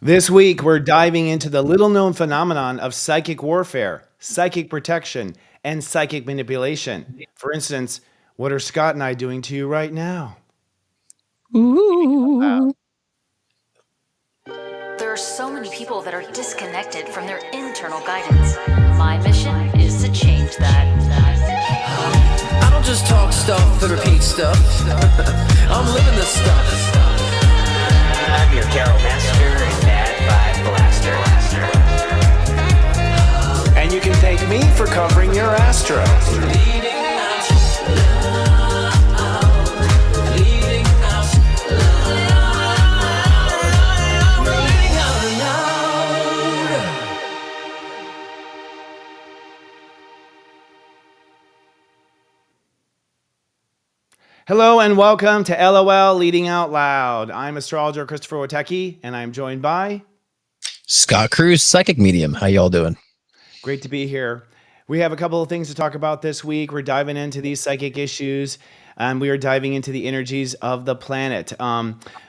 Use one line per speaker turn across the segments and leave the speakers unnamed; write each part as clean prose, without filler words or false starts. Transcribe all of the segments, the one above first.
This week, we're diving into the little known phenomenon of psychic warfare, psychic protection, and psychic manipulation. For instance, what are Scott and I doing to you right now?
Ooh.
There are so many people that are disconnected from their internal guidance. My mission is to change that.
I don't just talk stuff and repeat stuff. I'm living this stuff.
I'm your Carol Master and Bad Vibe Blaster.
And you can thank me for covering your astro.
Leading out loud. Leading out loud. Leading out loud.
Hello and welcome to LOL Leading Out Loud. I'm astrologer Christopher Witecki, and I'm joined by...
Scott Cruz, psychic medium. How y'all doing?
Great to be here. We have a couple of things to talk about this week. We're diving into these psychic issues, and we are diving into the energies of the planet.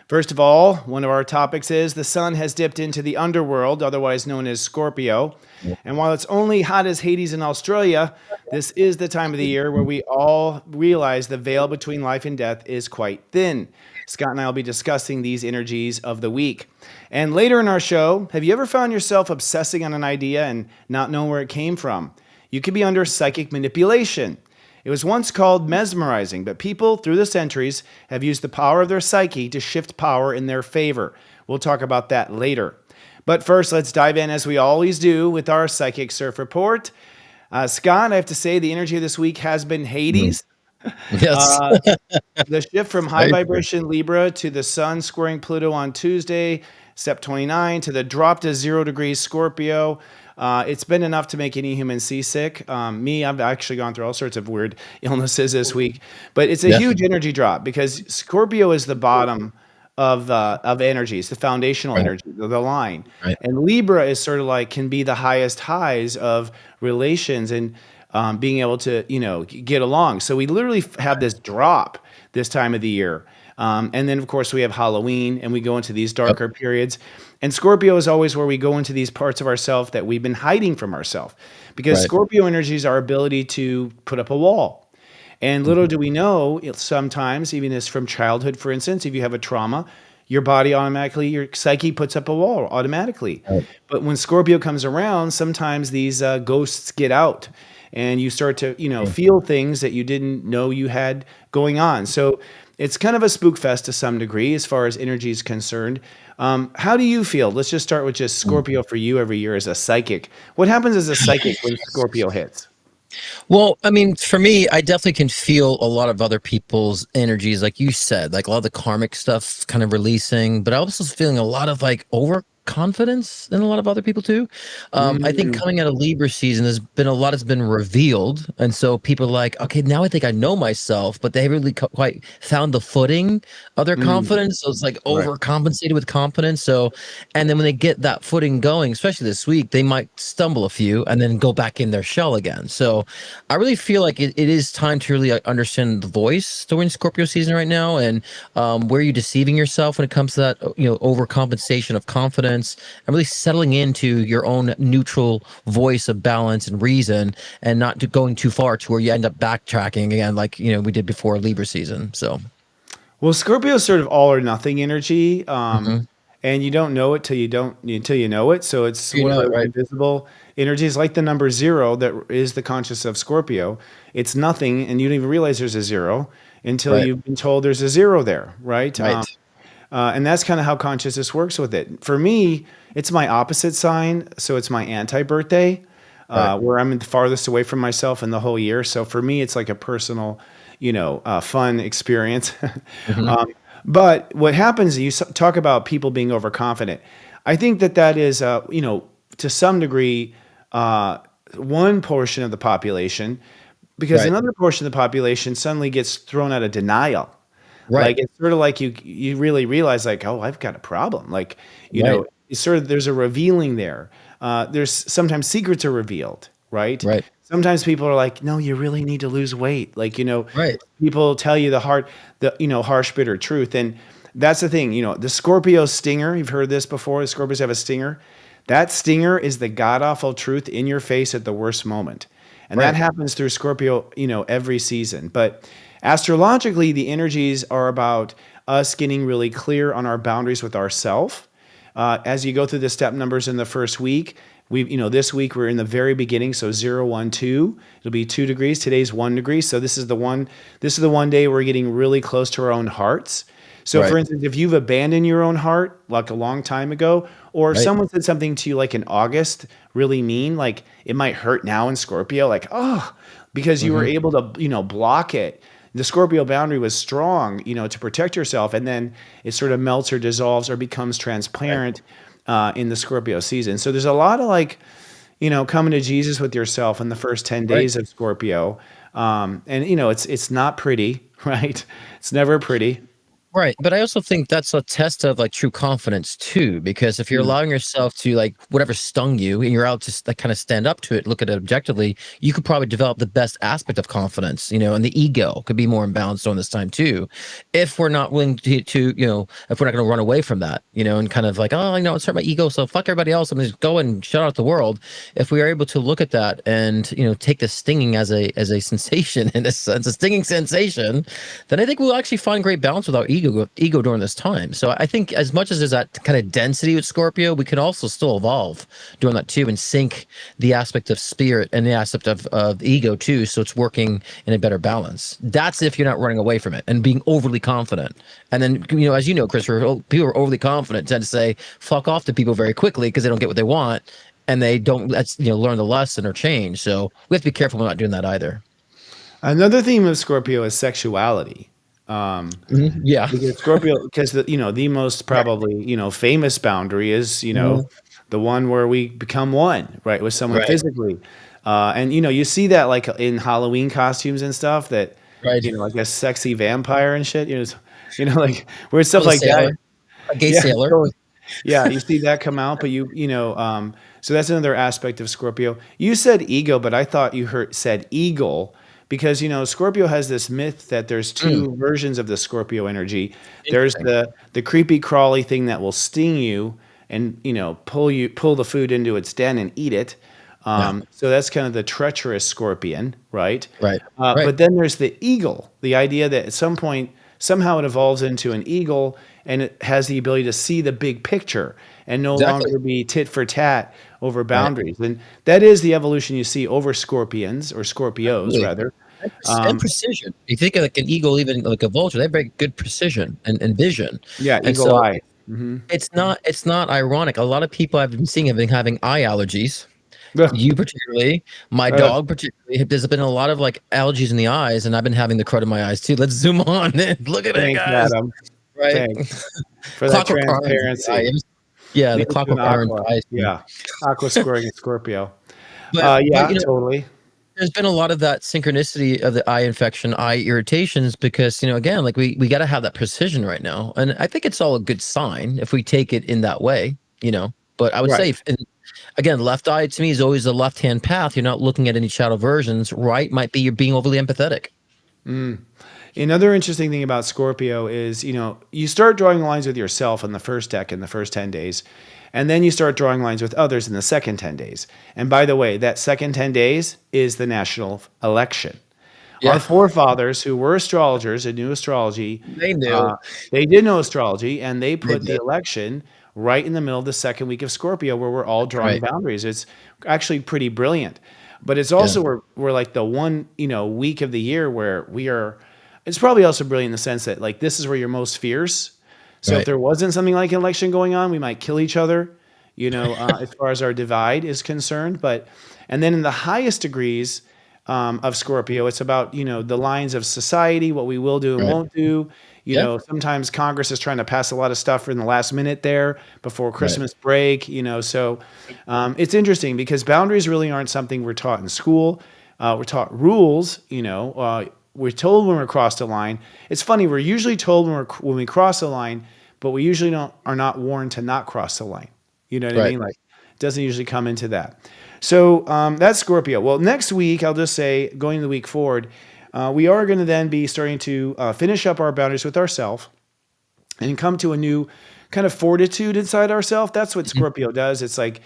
First of all, one of our topics is the sun has dipped into the underworld, otherwise known as Scorpio. And while it's only hot as Hades in Australia, this is the time of the year where we all realize the veil between life and death is quite thin. Scott and I will be discussing these energies of the week. And later in our show, have you ever found yourself obsessing on an idea and not knowing where it came from? You could be under psychic manipulation. It was once called mesmerizing, but people through the centuries have used the power of their psyche to shift power in their favor. We'll talk about that later. But first, let's dive in as we always do with our Psychic Surf Report. Scott, I have to say the energy of this week has been Hades.
Yes.
The shift from high vibration Libra to the sun squaring Pluto on Tuesday, Sept 29, to the drop to 0 degrees Scorpio. It's been enough to make any human seasick. I've actually gone through all sorts of weird illnesses this week, but it's a huge energy drop because Scorpio is the bottom of energies, the foundational energy, the line.
Right.
And Libra is sort of like can be the highest highs of relations and being able to, get along. So we literally have this drop this time of the year. And then, of course, we have Halloween and we go into these darker periods. And Scorpio is always where we go into these parts of ourselves that we've been hiding from ourselves. Because Scorpio energy is our ability to put up a wall. And little do we know, sometimes, even as from childhood, for instance, if you have a trauma, your body automatically, your psyche puts up a wall automatically. But when Scorpio comes around, sometimes these ghosts get out. And you start to, feel things that you didn't know you had going on. So it's kind of a spook fest to some degree as far as energy is concerned. How do you feel? Let's just start with just Scorpio for you every year as a psychic. What happens as a psychic when Scorpio hits?
Well, I mean, for me, I definitely can feel a lot of other people's energies, like you said, like a lot of the karmic stuff kind of releasing, but I also feeling a lot of like overconfidence in a lot of other people too. I think coming out of Libra season, there's been a lot has been revealed, and so people are like, okay, now I think I know myself, but they haven't really quite found the footing of their confidence. So it's like overcompensated with confidence. So, and then when they get that footing going, especially this week, they might stumble a few and then go back in their shell again. So I really feel like it is time to really understand the voice during Scorpio season right now, and where you're deceiving yourself when it comes to that, overcompensation of confidence, and really settling into your own neutral voice of balance and reason, and not going too far to where you end up backtracking again, like we did before Libra season. So,
well, Scorpio is sort of all or nothing energy, and you don't know it till you know it. So it's one of the invisible energies, like the number 0 that is the conscious of Scorpio. It's nothing, and you don't even realize there's a 0 until you've been told there's a 0 there, right? And that's kind of how consciousness works with it. For me, it's my opposite sign, so it's my anti-birthday, where I'm the farthest away from myself in the whole year. So for me, it's like a personal, fun experience. But what happens, you talk about people being overconfident. I think that is, to some degree, one portion of the population, because another portion of the population suddenly gets thrown out of denial. Like it's sort of like you really realize like, oh, I've got a problem. Like, it's sort of there's a revealing there. There's sometimes secrets are revealed, right? Sometimes people are like, no, you really need to lose weight. Like, people tell you the harsh, bitter truth. And That's the thing. The Scorpio stinger, you've heard this before. The Scorpios have a stinger. That stinger is the god awful truth in your face at the worst moment. And that
Right.
happens through Scorpio, every season. But astrologically, the energies are about us getting really clear on our boundaries with ourself. As you go through the step numbers in the first week, this week we're in the very beginning. So 0, 1, 2, it'll be 2 degrees. Today's 1 degree. So this is the one day we're getting really close to our own hearts. So for
Right.
instance, if you've abandoned your own heart like a long time ago, or if
Right.
someone said something to you like in August, really mean, like it might hurt now in Scorpio, like, oh, because you were
Hmm.
able to, block it. The Scorpio boundary was strong, to protect yourself. And then it sort of melts or dissolves or becomes
Right.
transparent in the Scorpio season. So there's a lot of like, coming to Jesus with yourself in the first 10
Right.
days of Scorpio. And it's not pretty, right? It's never pretty.
Right. But I also think that's a test of like true confidence too, because if you're
Mm.
allowing yourself to like whatever stung you and you're out to like kind of stand up to it, look at it objectively, you could probably develop the best aspect of confidence, and the ego could be more imbalanced during this time too. If we're not willing to if we're not going to run away from that, and kind of like, oh, it's hurt my ego. So fuck everybody else. I'm just go and shut out the world. If we are able to look at that and, take the stinging as a sensation in a sense, a stinging sensation, then I think we'll actually find great balance with our ego during this time. So I think as much as there's that kind of density with Scorpio, we can also still evolve during that too and sync the aspect of spirit and the aspect of ego too. So it's working in a better balance. That's if you're not running away from it and being overly confident. And then, as you know, Christopher, people who are overly confident tend to say fuck off to people very quickly because they don't get what they want and they don't learn the lesson or change. So we have to be careful we're not doing that either.
Another theme of Scorpio is sexuality.
Yeah.
Because Scorpio, because the most probably famous boundary is
Mhm.
the one where we become one, right, with someone
Right.
physically, and you see that like in Halloween costumes and stuff that
Right.
like a sexy vampire and shit, like weird stuff
Or the
like that.
sailor, a gay
Yeah,
sailor.
totally. Yeah, you see that come out, but so that's another aspect of Scorpio. You said ego, but I thought you said eagle because Scorpio has this myth that there's
Mm,
two versions of the Scorpio energy. There's
interesting.
the creepy crawly thing that will sting you and pull the food into its den and eat it.
Yeah.
So that's kind of the treacherous scorpion, right?
Right. Right.
But then there's the eagle, the idea that at some point, somehow it evolves into an eagle and it has the ability to see the big picture and no
Exactly.
longer be tit for tat over
Right.
boundaries. And that is the evolution you see over scorpions or Scorpios,
Absolutely.
rather.
And
Um,
precision. You think of like an eagle, even like a vulture, they have very good precision and vision.
yeah,
And
eagle
so
eye. Hmm.
it's not ironic. A lot of people I've been seeing have been having eye allergies. You particularly, my
Uh,
dog particularly. There's been a lot of like allergies in the eyes, and I've been having the crud in my eyes too. Let's zoom on and look at it,
thanks,
guys.
Adam.
Right?
Thanks for that
Clockwork orange in the
transparency.
eyes. Yeah,
Me
the
too, an
clockwork orange
aqua.
eyes.
Yeah, aqua scoring a Scorpio.
But
Yeah, totally.
there's been a lot of that synchronicity of the eye infection, eye irritations, because again, like we got to have that precision right now, and I think it's all a good sign if we take it in that way. But I would
Right.
say, again, left eye to me is always the left hand path. You're not looking at any shadow versions. Right might be you're being overly empathetic.
Another interesting thing about Scorpio is, you start drawing lines with yourself in the first deck in the first 10 days, and then you start drawing lines with others in the second 10 days. And by the way, that second 10 days is the national election. Our
Yeah,
forefathers, who were astrologers and knew astrology,
they knew.
uh, they did know astrology, and they
They
put the
did.
election right in the middle of the second week of Scorpio, where we're all drawing
Right.
boundaries. It's actually pretty brilliant, but it's
Yeah.
also we're like the one week of the year where we are. It's probably also brilliant in the sense that like this is where you're most fierce. So if
Right.
there wasn't something like an election going on, we might kill each other. As far as our divide is concerned, and then in the highest degrees of Scorpio, it's about the lines of society, what we will do and
Right.
won't do.
Yeah.
Sometimes Congress is trying to pass a lot of stuff in the last minute there before
Right.
Christmas break. So it's interesting because boundaries really aren't something we're taught in school. We're taught rules. We're told when we're crossed a line. It's funny. We're usually told when we cross a line, but we usually are not warned to not cross the line. You know what I
Right.
mean? Like, it doesn't usually come into that. So that's Scorpio. Well, next week, I'll just say, going the week forward, we are going to then be starting to finish up our boundaries with ourselves. and come to a new kind of fortitude inside ourselves. That's what
Mhm.
Scorpio does. It's like,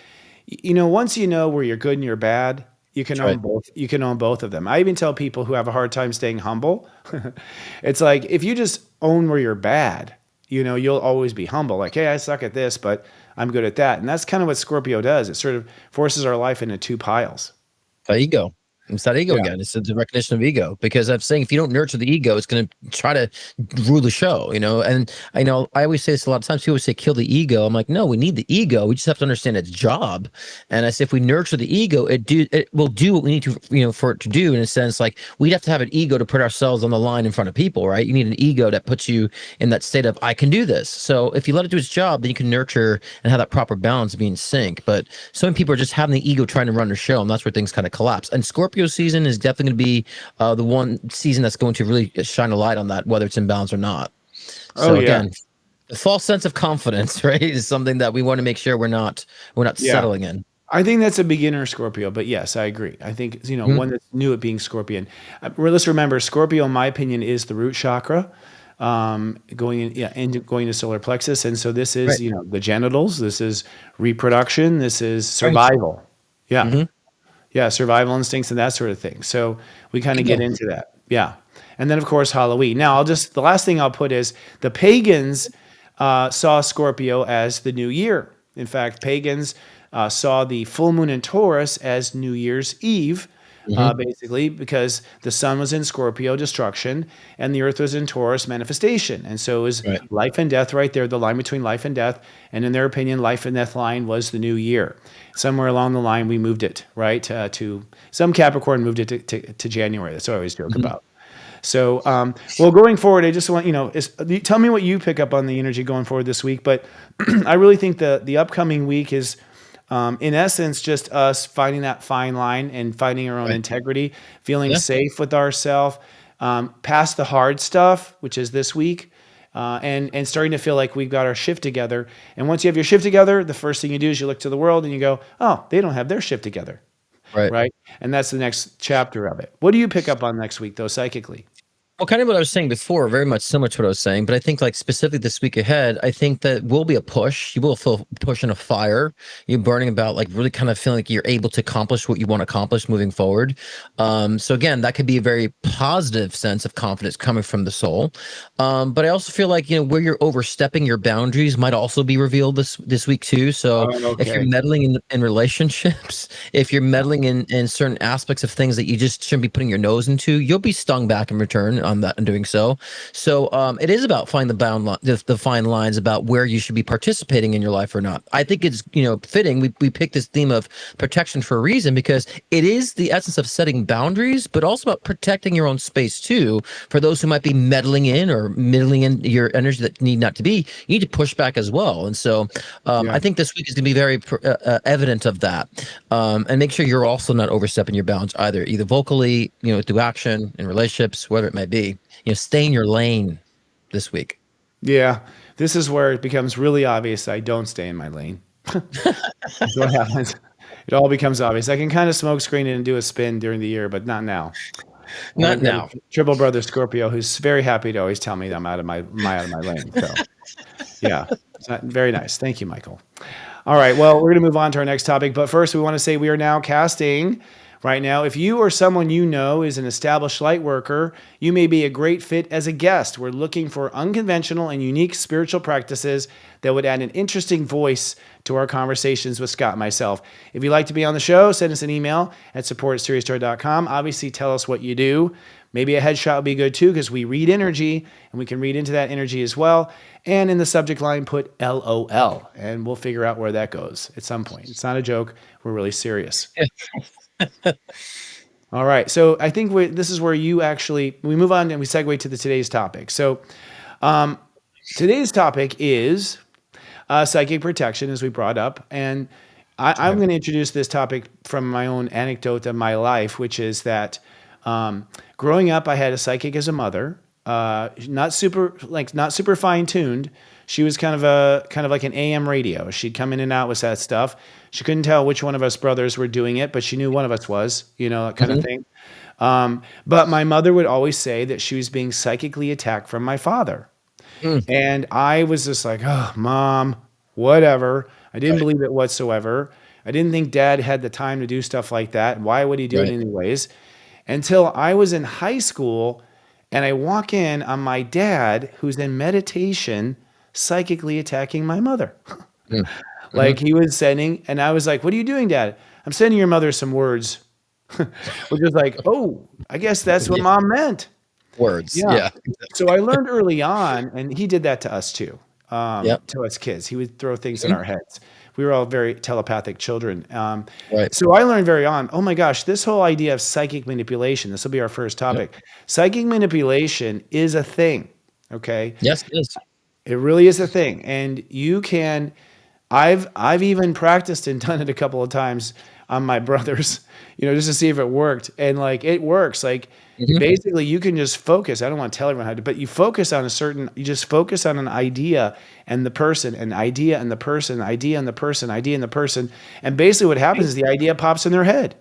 once you know where you're good and you're bad, you can
That's
own
right.
both. You can own both of them. I even tell people who have a hard time staying humble, it's like if you just own where you're bad, you'll always be humble. Like, hey, I suck at this, but I'm good at that. And that's kind of what Scorpio does. It sort of forces our life into two piles.
Ego. It's that ego
Yeah.
again. It's the recognition of ego. Because I'm saying if you don't nurture the ego, it's going to try to rule the show. And I always say this a lot of times. People say kill the ego. I'm like, no, we need the ego. We just have to understand its job. And I say if we nurture the ego, it will do what we need to, for it to do. In a sense, like we'd have to have an ego to put ourselves on the line in front of people, right? You need an ego that puts you in that state of I can do this. So if you let it do its job, then you can nurture and have that proper balance, be in sync. But so many people are just having the ego trying to run the show, and that's where things kind of collapse. And Scorpio season is definitely going to be the one season that's going to really shine a light on that, whether it's in balance or not.
Oh
So
yeah.
again, the false sense of confidence, right, is something that we want to make sure we're not
Yeah.
settling in.
I think that's a beginner Scorpio, but yes, I agree. I think,
Mhm.
one that's new at being Scorpion. Let's remember, Scorpio, in my opinion, is the root chakra, going in, yeah, and going to solar plexus. And so this is,
Right.
the genitals. This is reproduction. This is
Right.
survival. Yeah.
Mhm.
Yeah. Survival instincts and that sort of thing. So we kind of get
Ego.
into that. Yeah. And then, of course, Halloween. Now, the last thing I'll put is the pagans saw Scorpio as the new year. In fact, pagans saw the full moon in Taurus as New Year's Eve,
Mhm.
basically, because the sun was in Scorpio, destruction, and the earth was in Taurus, manifestation. And so it was
Right.
life and death right there, the line between life and death. And in their opinion, life and death line was the new year. Somewhere along the line, we moved it, right, to some Capricorn moved it to January. That's what I always joke
Mhm.
about. So, well, going forward, I just want, tell me what you pick up on the energy going forward this week. But I really think the upcoming week is, in essence, just us finding that fine line and finding our own
Right.
integrity, feeling
Yeah.
safe with ourselves, past the hard stuff, which is this week, and starting to feel like we've got our shift together. And once you have your shift together, the first thing you do is you look to the world and you go, oh, they don't have their shift together.
Right.
Right. And that's the next chapter of it. What do you pick up on next week, though, psychically?
Well, kind of what I was saying before, very much similar to what I was saying, but I think like specifically this week ahead, I think that will be a push. You will feel push in a fire. You're burning about like really kind of feeling like you're able to accomplish what you want to accomplish moving forward. So again, that could be a very positive sense of confidence coming from the soul. But I also feel like, where you're overstepping your boundaries might also be revealed this week too. So
Oh,
if you're
okay.
meddling in relationships, if you're meddling in certain aspects of things that you just shouldn't be putting your nose into, you'll be stung back in return on that and doing so. So it is about finding the fine lines about where you should be participating in your life or not. I think it's fitting. We picked this theme of protection for a reason because it is the essence of setting boundaries, but also about protecting your own space too. For those who might be meddling in or middling in your energy that need not to be, you need to push back as well. And so
Yeah.
I think this week is going to be very evident of that. And make sure you're also not overstepping your bounds either vocally, through action in relationships, whatever it may be. Stay in your lane this week.
Yeah. This is where it becomes really obvious I don't stay in my lane. That's what happens. It all becomes obvious. I can kind of smoke screen it and do a spin during the year, but not now. And
Not
I've got
now.
a triple brother Scorpio who's very happy to always tell me that I'm out of my lane. So yeah, very nice. Thank you, Michael. All right. Well, we're going to move on to our next topic, but first we want to say we are now casting right now. If you or someone you know is an established light worker, you may be a great fit as a guest. We're looking for unconventional and unique spiritual practices that would add an interesting voice to our conversations with Scott and myself. If you'd like to be on the show, send us an email at support@SiriusStar.com. Obviously, tell us what you do. Maybe a headshot would be good too, because we read energy and we can read into that energy as well. And in the subject line, put LOL, and we'll figure out where that goes at some point. It's not a joke. We're really serious. All right. So I think this is where we move on and we segue to today's topic. So today's topic is psychic protection, as we brought up. And I'm going to introduce this topic from my own anecdote of my life, which is that growing up, I had a psychic as a mother, not super fine tuned. She was kind of like an AM radio. She'd come in and out with that stuff. She couldn't tell which one of us brothers were doing it, but she knew one of us was, that kind of thing. But my mother would always say that she was being psychically attacked from my father.
Mm.
And I was just like, oh, mom, whatever. I didn't believe it whatsoever. I didn't think dad had the time to do stuff like that. Why would he do it
Right.
anyways? Until I was in high school and I walk in on my dad who's in meditation psychically attacking my mother.
Mm.
Like
Mhm.
he was sending, and I was like, "What are you doing, Dad?" "I'm sending your mother some words." Which is like, "Oh, I guess that's what
Yeah.
mom meant."
Words.
Yeah.
Yeah.
So I learned early on, and he did that to us too,
Yep.
to us kids. He would throw things in
Mhm.
our heads. We were all very telepathic children.
Right.
So I learned very on, oh my gosh, this whole idea of psychic manipulation, this will be our first
Yep.
topic. Psychic manipulation is a thing. Okay.
Yes, it is.
It really is a thing. And you can, I've even practiced and done it a couple of times on my brothers, just to see if it worked. And like it works. Like
Mhm.
basically you can just focus. I don't want to tell everyone how to, but you focus on you just focus on an idea and the person, an idea and the person, idea and the person, idea and the person. And basically what happens is the idea pops in their head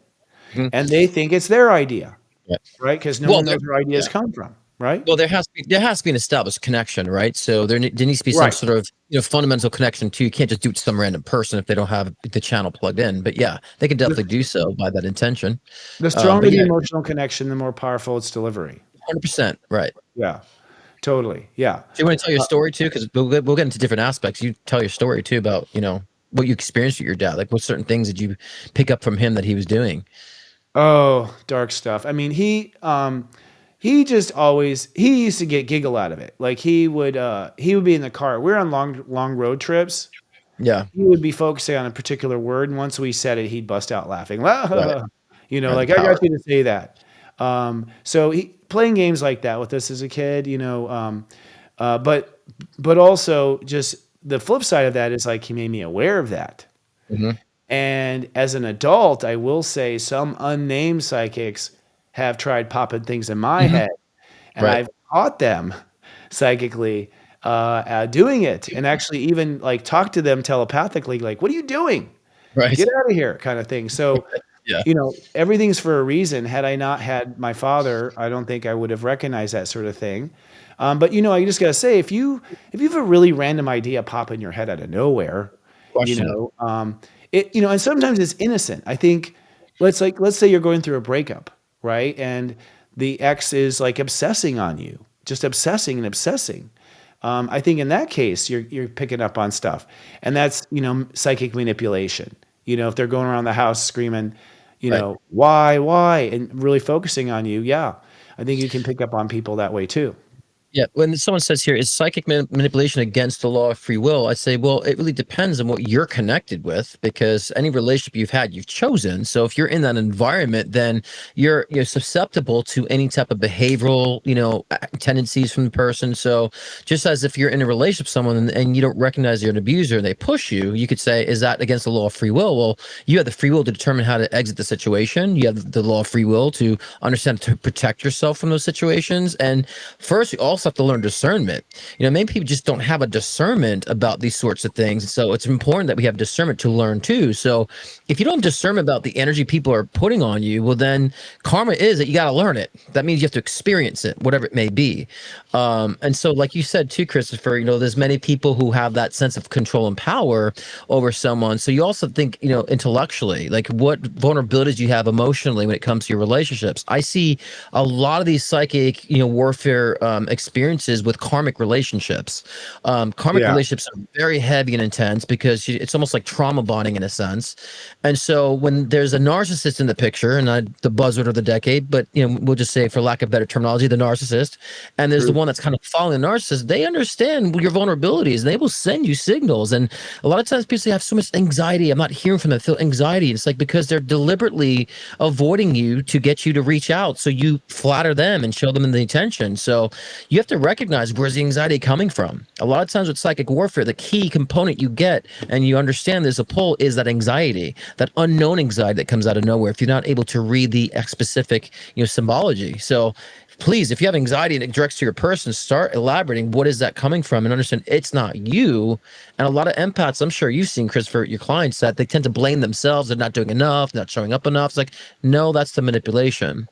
Mhm.
and they think it's their idea,
Yeah.
right? Because no
Well,
one knows where ideas come from, right?
Well, there has to be an established connection, right? So there needs to be some
Right.
sort of fundamental connection too. You can't just do it to some random person if they don't have the channel plugged in. But yeah, they can definitely do so by that intention.
The stronger
But
the
yeah,
emotional connection, the more powerful its delivery.
100%, right.
Yeah, totally. Yeah.
Do you want to tell your story too? Because we'll get into different aspects. You tell your story too about what you experienced with your dad. Like, what certain things did you pick up from him that he was doing?
Oh, dark stuff. I mean, he just always he used to get giggle out of it. Like he would be in the car. We're on long road trips.
Yeah,
He would be focusing on a particular word, and once we said it, he'd bust out laughing.
right, right. The
Like I
power.
got you to say that. So he playing games like that with us as a kid, but also just the flip side of that is like he made me aware of that.
Hmm.
And as an adult, I will say some unnamed psychics have tried popping things in my
Hmm.
head, and
Right,
I've caught them psychically doing it, and actually even like talk to them telepathically, like, "What are you doing?
right.
Get out of here," kind of thing. So,
Yeah,
everything's for a reason. Had I not had my father, I don't think I would have recognized that sort of thing. But I just gotta say, if you have a really random idea pop in your head out of nowhere, you
question it.
know, and sometimes it's innocent. I think let's say you're going through a breakup, right? And the ex is like obsessing on you, just obsessing and obsessing. I think in that case, you're picking up on stuff, and that's psychic manipulation. If they're going around the house screaming,
Right.
why, and really focusing on you, yeah, I think you can pick up on people that way too.
Yeah, when someone says here, is psychic manipulation against the law of free will? I say, well, it really depends on what you're connected with, because any relationship you've had, you've chosen. So if you're in that environment, then you're susceptible to any type of behavioral, tendencies from the person. So just as if you're in a relationship with someone and you don't recognize you're an abuser and they push you, you could say, is that against the law of free will? Well, you have the free will to determine how to exit the situation. You have the law of free will to understand to protect yourself from those situations. And first, you also have to learn discernment. Many people just don't have a discernment about these sorts of things. So it's important that we have discernment to learn too. So if you don't have discernment about the energy people are putting on you, well, then karma is that you got to learn it. That means you have to experience it, whatever it may be. And so, like you said too, Christopher, there's many people who have that sense of control and power over someone. So you also think, intellectually, like what vulnerabilities you have emotionally when it comes to your relationships. I see a lot of these psychic, warfare experiences with karmic relationships. Karmic
Yeah,
relationships are very heavy and intense because it's almost like trauma bonding in a sense. And so when there's a narcissist in the picture, and the buzzword of the decade, but we'll just say, for lack of better terminology, the narcissist, and there's the
true.
one that's kind of following the narcissist, they understand your vulnerabilities and they will send you signals. And a lot of times people say, I have so much anxiety, I'm not hearing from them, I feel anxiety. It's like because they're deliberately avoiding you to get you to reach out, so you flatter them and show them the attention. So you have to recognize, where's the anxiety coming from. A lot of times with psychic warfare, the key component you get and you understand there's a pull is that anxiety, that unknown anxiety that comes out of nowhere if you're not able to read the specific symbology. So please, if you have anxiety and it directs to your person, start elaborating what is that coming from and understand it's not you. And a lot of empaths, I'm sure you've seen, Christopher, your clients, that they tend to blame themselves. They're not doing enough, not showing up enough. It's like, no, that's the manipulation.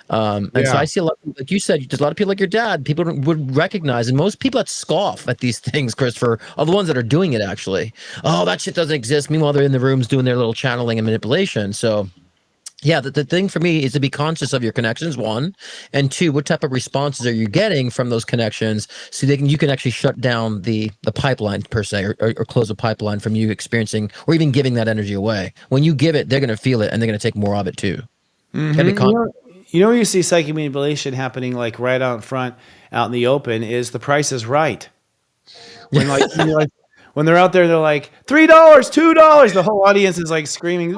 And so I see a lot, like you said, there's a lot of people like your dad, people would recognize, and most people that scoff at these things, Christopher, are the ones that are doing it actually. Oh, that shit doesn't exist. Meanwhile, they're in the rooms doing their little channeling and manipulation. So yeah, the thing for me is to be conscious of your connections, one, and two, what type of responses are you getting from those connections, so you can actually shut down the pipeline per se, or close the pipeline from you experiencing or even giving that energy away. When you give it, they're going to feel it and they're going to take more of it too.
You know where you see psychic manipulation happening, like right out in front, out in the open, is The Price is Right. When when they're out there, they're like $3, $2. The whole audience is like screaming.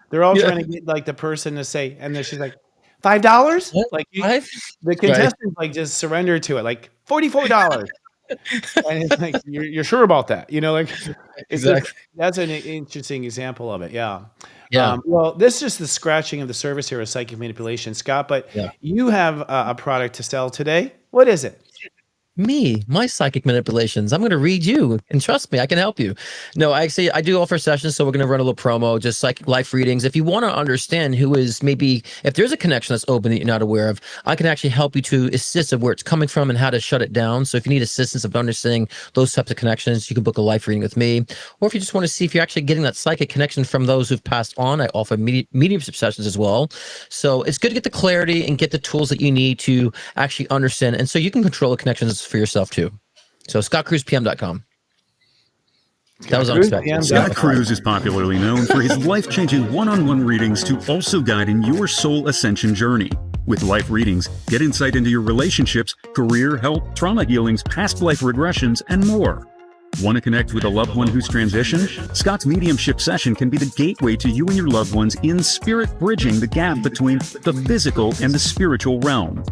They're all trying to get like the person to say, and then she's like, $5? Like the contestants like just surrender to it, like $44. And it's like, you're sure about that? You know, like exactly. That's an interesting example of it. Yeah.
Yeah.
Well, this is just the scratching of the surface here of psychic manipulation, Scott, but you have a product to sell today. What is it?
My psychic manipulations. I'm going to read you, and trust me, I can help you. No, I do offer sessions, so we're going to run a little promo, just psychic life readings. If you want to understand who is, maybe if there's a connection that's open that you're not aware of, I can actually help you to assist of where it's coming from and how to shut it down. So if you need assistance of understanding those types of connections, you can book a life reading with me. Or if you just want to see if you're actually getting that psychic connection from those who've passed on, I offer mediumship sessions as well. So it's good to get the clarity and get the tools that you need to actually understand, and so you can control the connections for yourself too. So scottcruzepm.com. That was unexpected.
Scott Cruz is popularly known for his life-changing one-on-one readings to also guide in your soul ascension journey. With life readings, get insight into your relationships, career, health, trauma healings, past life regressions, and more. Want to connect with a loved one who's transitioned? Scott's mediumship session can be the gateway to you and your loved ones in spirit, bridging the gap between the physical and the spiritual realm.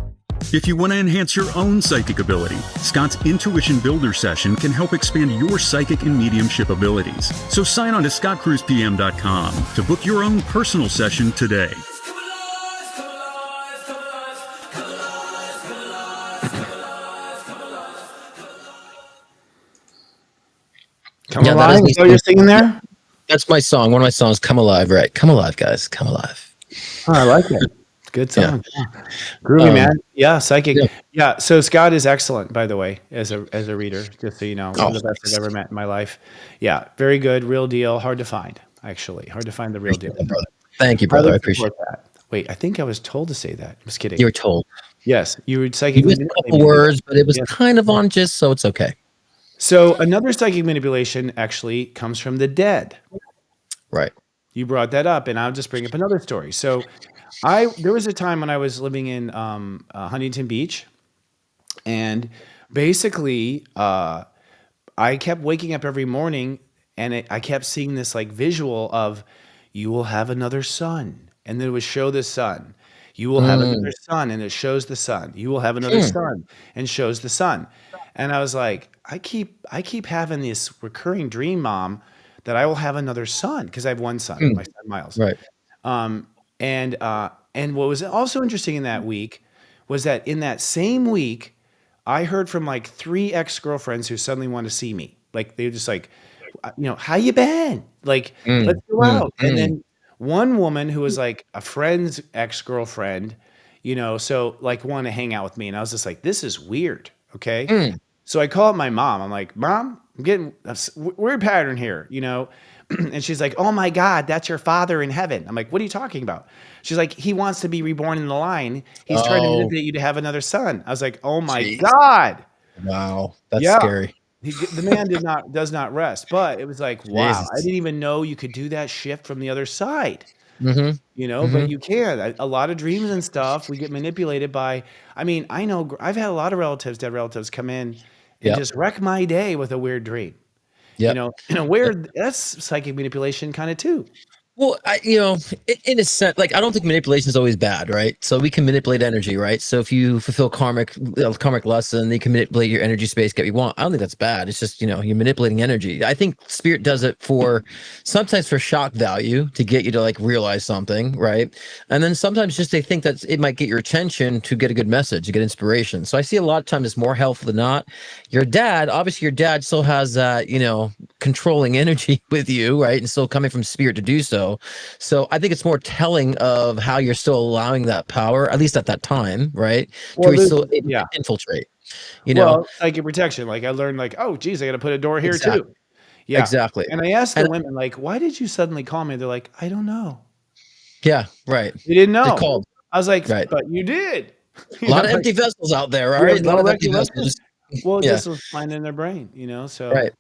If you want to enhance your own psychic ability, Scott's Intuition Builder session can help expand your psychic and mediumship abilities. So sign on to scottcruzepm.com to book your own personal session today.
Come Alive? Is that what you're singing there?
That's my song. One of my songs, Come Alive, right? Come alive, guys. Come alive.
Oh, I like it. Good song. Yeah. Groovy, man. Yeah, psychic. Yeah. So Scott is excellent, by the way, as a reader, just so you know. One of the best I've ever met in my life. Yeah, very good, real deal, hard to find, actually. Hard to find the real deal.
Thank you, brother. I appreciate
that. Wait, I think I was told to say that. I'm just kidding.
You were told.
Yes, you were psychic.
You used a couple words, but it was kind of on just, so it's okay.
So another psychic manipulation actually comes from the dead.
Right.
You brought that up, and I'll just bring up another story. So there was a time when I was living in Huntington Beach, and basically I kept waking up every morning, and I kept seeing this like visual of, you will have another son, and then it would show the sun. You will have another son, and it shows the sun. You will have another son, and shows the sun. And I was like, I keep having this recurring dream, Mom, that I will have another son, because I have one son, my son Miles.
Right.
And what was also interesting in that week was that in that same week, I heard from like 3 ex-girlfriends who suddenly wanted to see me. Like they were just like, how you been? Like, let's go out. And then one woman who was like a friend's ex-girlfriend, so like wanted to hang out with me. And I was just like, this is weird. Okay. So I called my mom. I'm like, Mom, I'm getting a weird pattern here, And she's like, oh my God, that's your father in heaven. I'm like, what are you talking about? She's like, he wants to be reborn in the line. He's trying to manipulate you to have another son. I was like, oh my God.
Wow. That's scary.
The man does not rest, but it was like, wow, Jesus. I didn't even know you could do that shift from the other side. But you can. A lot of dreams and stuff, we get manipulated by, I know I've had a lot of dead relatives come in and just wreck my day with a weird dream. That's psychic manipulation kind of too.
Well, in a sense, like, I don't think manipulation is always bad, right? So we can manipulate energy, right? So if you fulfill karmic lesson, you can manipulate your energy space, get what you want. I don't think that's bad. It's just, you're manipulating energy. I think spirit does it sometimes for shock value, to get you to like realize something, right? And then sometimes just they think that it might get your attention to get a good message, to get inspiration. So I see a lot of times it's more helpful than not. Obviously your dad still has that, controlling energy with you, right? And still coming from spirit to do so. So I think it's more telling of how you're still allowing that power, at least at that time, right? To
Well,
where you're still able
yeah.
to infiltrate, you know?
Well, psychic protection. Like I learned, like, oh, geez, I got to put a door here
Exactly.
too. Yeah.
Exactly.
And I asked the
And
women, like, why did you suddenly call me? They're like, I don't know.
yeah, right.
They didn't
They
know.
called,
I was like,
right.
but you did.
A lot of empty vessels out there, all
You
right?
have
A
no
lot of empty
recollection.
vessels.
Well, it
Yeah,
just was fine in their brain, so.
right.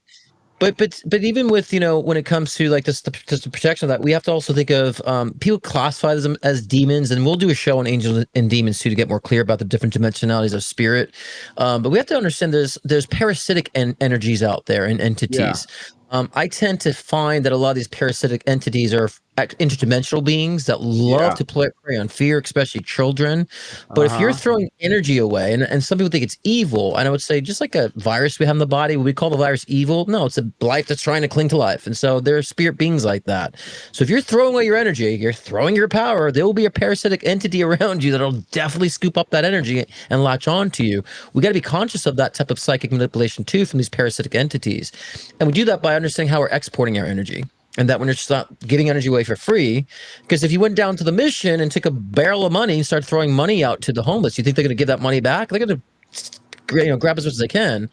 But even with, when it comes to like this, the protection of that, we have to also think of people classify them as demons, and we'll do a show on angels and demons too to get more clear about the different dimensionalities of spirit. But we have to understand there's parasitic energies out there and entities. I tend to find that a lot of these parasitic entities are interdimensional beings that love to prey on fear, especially children. But if you're throwing energy away, and some people think it's evil, and I would say just like a virus we have in the body, would we call the virus evil? No, it's a life that's trying to cling to life. And so there are spirit beings like that. So if you're throwing away your energy, you're throwing your power, there will be a parasitic entity around you that'll definitely scoop up that energy and latch on to you. We got to be conscious of that type of psychic manipulation too from these parasitic entities. And we do that by understanding how we're exporting our energy. And that when you're not giving energy away for free, because if you went down to the mission and took a barrel of money and started throwing money out to the homeless, you think they're going to give that money back? They're going to grab as much as they can.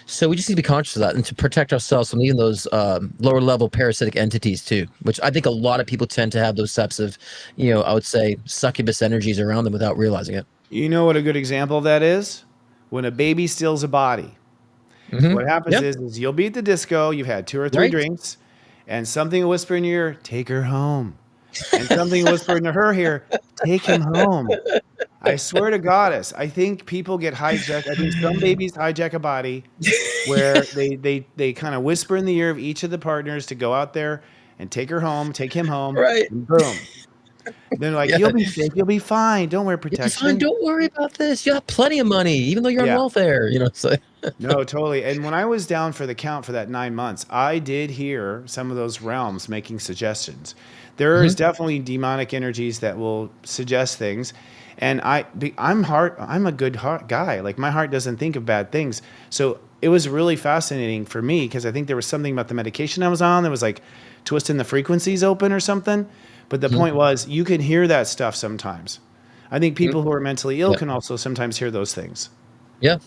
So we just need to be conscious of that and to protect ourselves from even those lower level parasitic entities too, which I think a lot of people tend to have those types of, I would say succubus energies around them without realizing it.
You know what a good example of that is? When a baby steals a body. What happens is you'll be at the disco, you've had 2 or 3 drinks, and something will whisper in your ear, take her home. And something will whisper into her ear, take him home. I swear to Goddess, I think people get hijacked. I think some babies hijack a body where they kind of whisper in the ear of each of the partners to go out there and take her home, take him home, and boom. They're like, you'll be safe, you'll be fine. Don't wear protection.
Fine. Don't worry about this. You have plenty of money, even though you're on welfare. So.
No, totally. And when I was down for the count for that 9 months, I did hear some of those realms making suggestions. There is definitely demonic energies that will suggest things. And I'm a good heart guy. Like my heart doesn't think of bad things. So it was really fascinating for me because I think there was something about the medication I was on that was like twisting the frequencies open or something. But the point was, you can hear that stuff sometimes. I think people who are mentally ill can also sometimes hear those things.
Yeah.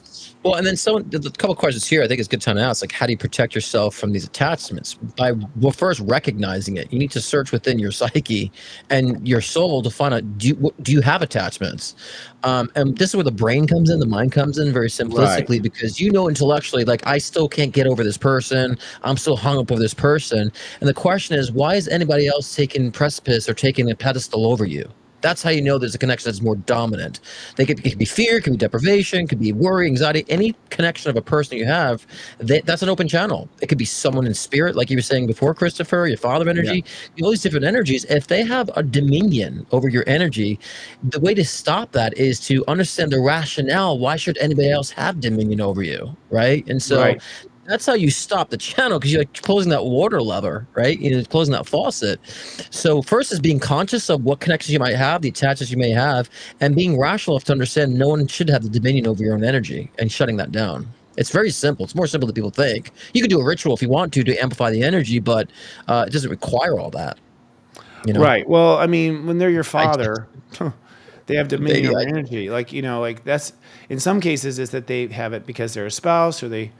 Well, and then a couple of questions here I think it's a good time to ask, like, how do you protect yourself from these attachments? By first recognizing it. You need to search within your psyche and your soul to find out, do you have attachments? And this is where the brain comes in, the mind comes in very simplistically, because intellectually, like, I still can't get over this person. I'm still hung up with this person. And the question is, why is anybody else taking precipice or taking a pedestal over you? That's how you know there's a connection that's more dominant. It could be fear, it could be deprivation, it could be worry, anxiety. Any connection of a person you have, that's an open channel. It could be someone in spirit, like you were saying before, Christopher, your father energy, all these different energies. If they have a dominion over your energy, the way to stop that is to understand the rationale. Why should anybody else have dominion over you, right? And so that's how you stop the channel, because you're like closing that water lever, right? Closing that faucet. So first is being conscious of what connections you might have, the attachments you may have, and being rational enough to understand no one should have the dominion over your own energy and shutting that down. It's very simple. It's more simple than people think. You can do a ritual if you want to amplify the energy, but it doesn't require all that.
Right. Well, I mean, when they're your father, they have dominion over energy. Like that's in some cases is that they have it because they're a spouse, or they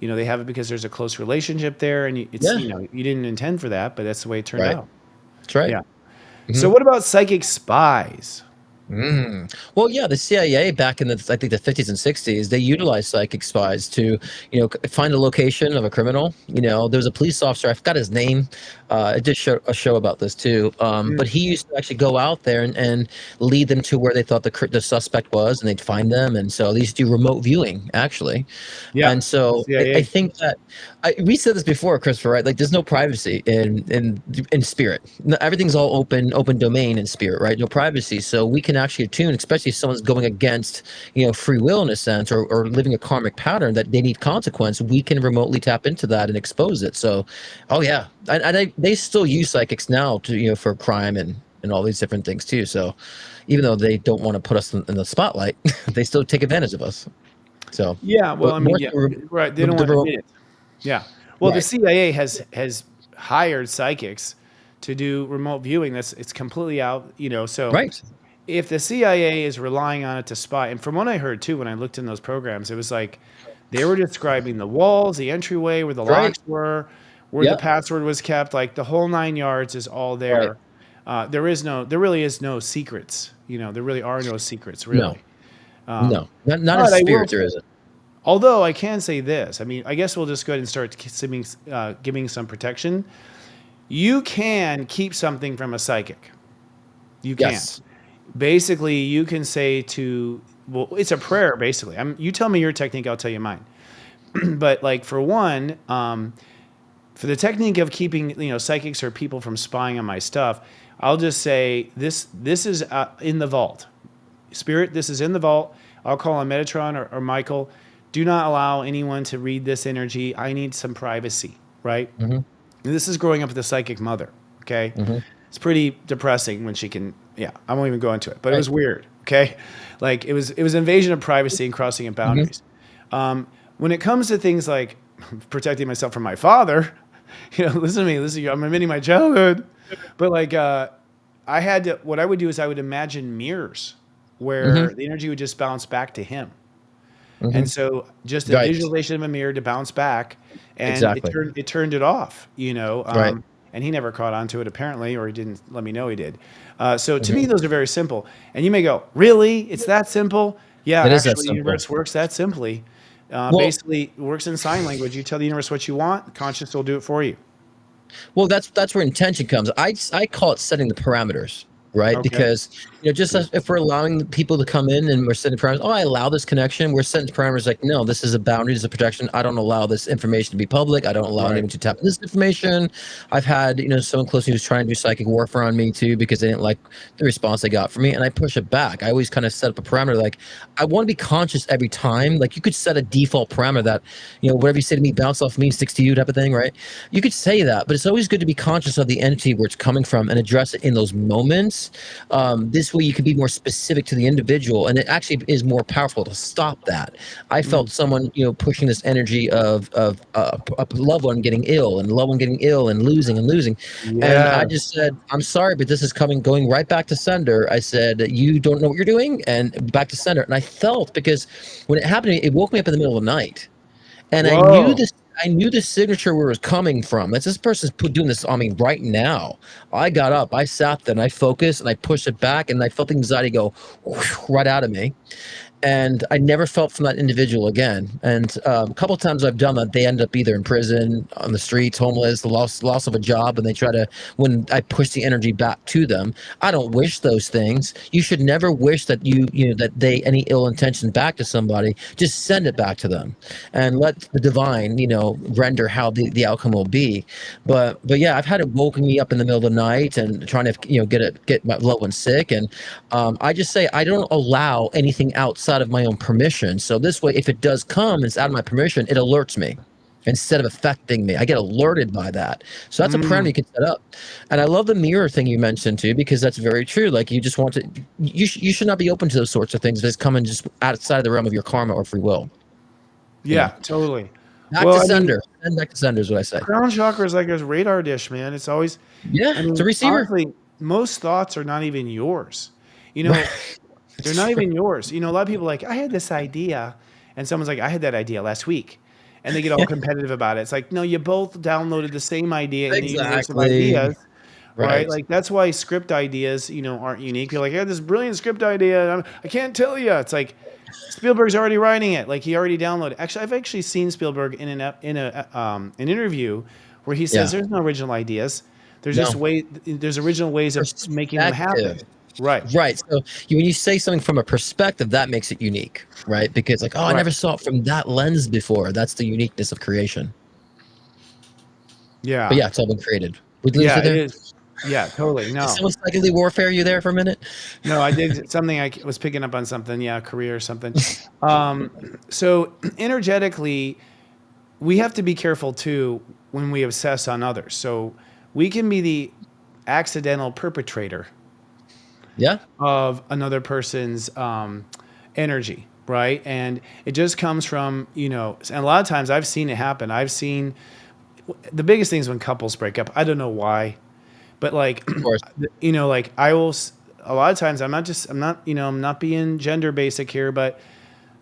have it because there's a close relationship there, and you didn't intend for that, but that's the way it turned out.
That's right.
Yeah. So what about psychic spies?
Well, yeah, the CIA back in the 50s and 60s, they utilized psychic spies to, find a location of a criminal. There was a police officer, I forgot his name. I did a show about this too. But he used to actually go out there and lead them to where they thought the suspect was, and they'd find them. And so they used to do remote viewing, actually. Yeah. And so I think that we said this before, Christopher, right? Like, there's no privacy in spirit. Everything's all open domain in spirit, right? No privacy. So we can actually attune, especially if someone's going against, free will in a sense, or living a karmic pattern that they need consequence. We can remotely tap into that and expose it. So, and they still use psychics now to, for crime and all these different things too. So even though they don't want to put us in the spotlight, they still take advantage of us. So
right. They don't want to admit it. Yeah. Well, the
Right.
CIA has hired psychics to do remote viewing. It's completely out, so
Right.
if the CIA is relying on it to spy, and from what I heard too, when I looked in those programs, it was like they were describing the walls, the entryway, where the
Right.
locks were, where the
Yep.
password was kept, like the whole 9 yards is all
Right.
there. There really is no secrets. There really are no secrets,
No.
really.
No. Not in
But I will
spirit. There isn't.
Although I can say this, I mean, I guess we'll just go ahead and start giving some protection. You can keep something from a psychic. You can.
Yes.
Basically, you can say well, it's a prayer, basically. You tell me your technique, I'll tell you mine. But like for one, for the technique of keeping, psychics or people from spying on my stuff, I'll just say this is in the vault. Spirit, this is in the vault. I'll call on Metatron or Michael. Do not allow anyone to read this energy. I need some privacy, right?
Mm-hmm.
This is growing up with a psychic mother, okay?
Mm-hmm.
It's pretty depressing when she can, I won't even go into it, but it
Right.
was weird, okay? Like it was invasion of privacy and crossing of boundaries. When it comes to things like protecting myself from my father, listen to me, I'm admitting my childhood, but like what I would do is I would imagine mirrors where the energy would just bounce back to him. And so just a
Right.
visualization of a mirror to bounce back, and
Exactly.
it turned it off,
Right.
and he never caught on to it apparently, or he didn't let me know he did. So to me, those are very simple. And you may go, really? It's that simple? Yeah,
It is that
actually, the
simple.
universe works that simply. Basically, it works in sign language. You tell the universe what you want, conscious will do it for you.
Well, that's where intention comes. I call it setting the parameters, right?
Okay.
Because just as if we're allowing people to come in and we're setting parameters, I allow this connection. We're setting parameters like, no, this is a boundary, this is a protection. I don't allow this information to be public. I don't allow anyone to tap this information. I've had someone close to me who's trying to do psychic warfare on me too because they didn't like the response they got from me, and I push it back. I always kind of set up a parameter like I want to be conscious every time. Like you could set a default parameter that whatever you say to me, bounce off me, sticks to you type of thing, right? You could say that, but it's always good to be conscious of the entity where it's coming from and address it in those moments. This way you can be more specific to the individual, and it actually is more powerful to stop that. I felt someone pushing this energy of a loved one getting ill and loved one getting ill and losing, and I just said, I'm sorry, but this is going right back to sender. I said, you don't know what you're doing, and back to sender. And I felt, because when it happened, it woke me up in the middle of the night, and
Whoa.
I knew the signature where it was coming from. That's this person's doing this on me right now. I got up, I sat there, and I focused, and I pushed it back, and I felt the anxiety go right out of me. And I never felt from that individual again. And a couple of times I've done that, they end up either in prison, on the streets, homeless, the loss of a job, and they try to, when I push the energy back to them. I don't wish those things. You should never wish that that they any ill intention back to somebody. Just send it back to them, and let the divine render how the outcome will be. But yeah, I've had it woken me up in the middle of the night and trying to get my loved one sick, and I just say I don't allow anything outside of my own permission. So this way, if it does come, it's out of my permission, it alerts me instead of affecting me. I get alerted by that. So that's a parameter you can set up. And I love the mirror thing you mentioned too, because that's very true. Like you just want to, you should not be open to those sorts of things if it's coming just outside of the realm of your karma or free will.
Yeah, totally.
Back to sender. Send back to sender is what I say.
Crown chakra is like a radar dish, man. It's always,
it's a receiver.
Honestly, most thoughts are not even yours. They're not even yours. A lot of people are like, I had this idea, and someone's like, I had that idea last week, and they get all competitive about it. It's like, no, you both downloaded the same idea in the universe of ideas, right? Like that's why script ideas, aren't unique. You're like, I had this brilliant script idea, and I can't tell you. It's like Spielberg's already writing it. Like he already downloaded. Actually, I've actually seen Spielberg in an interview where he says there's no original ideas. There's just there's original ways of making them happen. Right.
So when you say something from a perspective, that makes it unique, right? Because like, I never saw it from that lens before. That's the uniqueness of creation.
Yeah.
But yeah, it's all been created. It
is. Yeah, totally. No.
Someone psychically warfare you there for a minute?
No, I did something. I was picking up on something. Yeah, career or something. So energetically, we have to be careful too when we obsess on others. So we can be the accidental perpetrator of another person's energy, right? And it just comes from, and a lot of times I've seen it happen. I've seen the biggest thing is when couples break up. I don't know why, but like,
Of course.
like a lot of times I'm not being gender basic here, but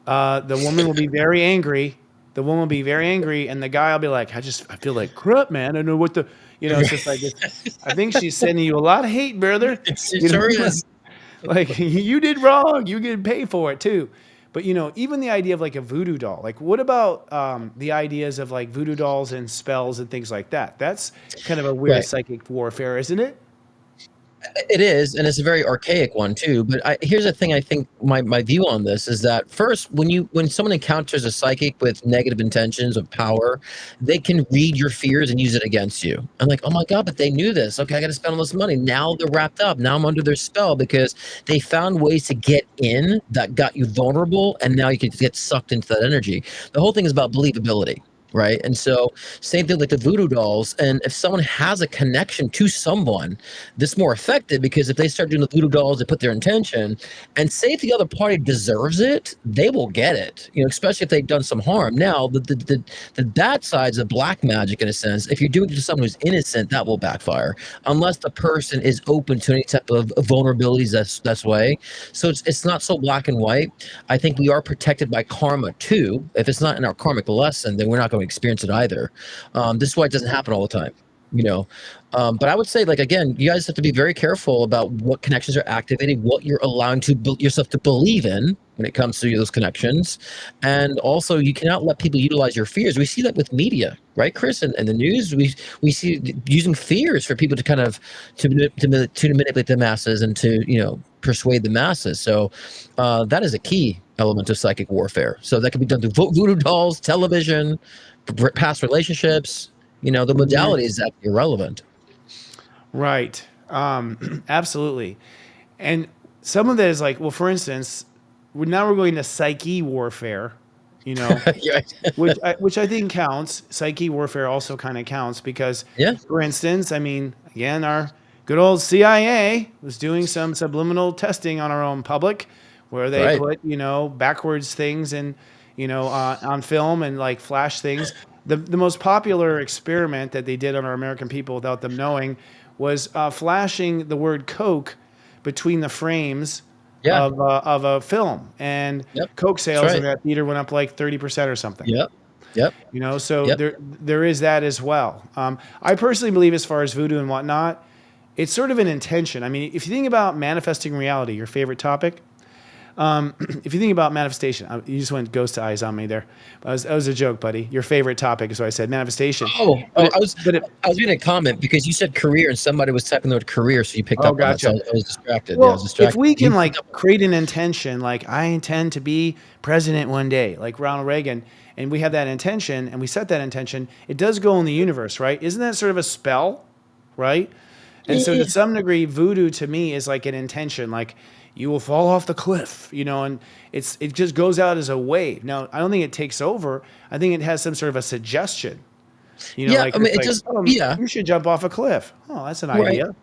the woman will be very angry. The woman will be very angry, and the guy will be like, I feel like crap, man. I don't know what it's just like, I think she's sending you a lot of hate, brother.
It sure is.
Like you did wrong. You can pay for it too. But even the idea of like a voodoo doll, like what about the ideas of like voodoo dolls and spells and things like that? That's kind of a weird
Right.
psychic warfare, isn't it?
It is, and it's a very archaic one too. But here's the thing: I think my view on this is that first, when someone encounters a psychic with negative intentions of power, they can read your fears and use it against you. I'm like, oh my god, but they knew this. Okay, I got to spend all this money. Now they're wrapped up. Now I'm under their spell because they found ways to get in that got you vulnerable, and now you can get sucked into that energy. The whole thing is about believability. Right. And so same thing like the voodoo dolls. And if someone has a connection to someone, this more effective because if they start doing the voodoo dolls, they put their intention and say if the other party deserves it, they will get it, especially if they've done some harm. Now, the bad side's of black magic in a sense. If you're doing it to someone who's innocent, that will backfire unless the person is open to any type of vulnerabilities that's way. So it's not so black and white. I think we are protected by karma too. If it's not in our karmic lesson, then we're not going to experience it either. This is why it doesn't happen all the time, but I would say, like, again, you guys have to be very careful about what connections are activating, what you're allowing yourself to believe in when it comes to those connections. And also you cannot let people utilize your fears. We see that with media, right, Chris? And the news, we see using fears for people to kind of to manipulate the masses and to persuade the masses. So that is a key element of psychic warfare. So that can be done through voodoo dolls, television, past relationships. The modality is actually irrelevant.
Right. Absolutely. And some of that is like, well, for instance, now we're going to psyche warfare, which I think counts. Psyche warfare also kind of counts because,
Yeah.
for instance, I mean, again, our good old CIA was doing some subliminal testing on our own public where they
Right.
put, backwards things and, on film and like flash things. The most popular experiment that they did on our American people without them knowing was flashing the word Coke between the frames
Yeah.
of a film, and
Yep.
Coke sales
That's
in
right.
that theater went up like 30% or something.
Yep. Yep.
So
Yep.
there is that as well. I personally believe, as far as voodoo and whatnot, it's sort of an intention. I mean, if you think about manifesting reality, your favorite topic. If you think about manifestation, you just went ghost eyes on me there. That was a joke, buddy. Your favorite topic is what I said, manifestation.
I was reading a comment because you said career and somebody was typing the word career, so you picked up on that.
Gotcha.
So I was distracted.
Well,
I was distracted.
if we can like create an intention, like I intend to be president one day, like Ronald Reagan, and we have that intention and we set that intention, it does go in the universe, right? Isn't that sort of a spell, right? And so to some degree, voodoo to me is like an intention, like you will fall off the cliff, and it just goes out as a wave. Now, I don't think it takes over. I think it has some sort of a suggestion.
Yeah,
like
I mean,
it's
it
like,
just
oh,
yeah.
you should jump off a cliff. Oh, that's an
Right.
idea.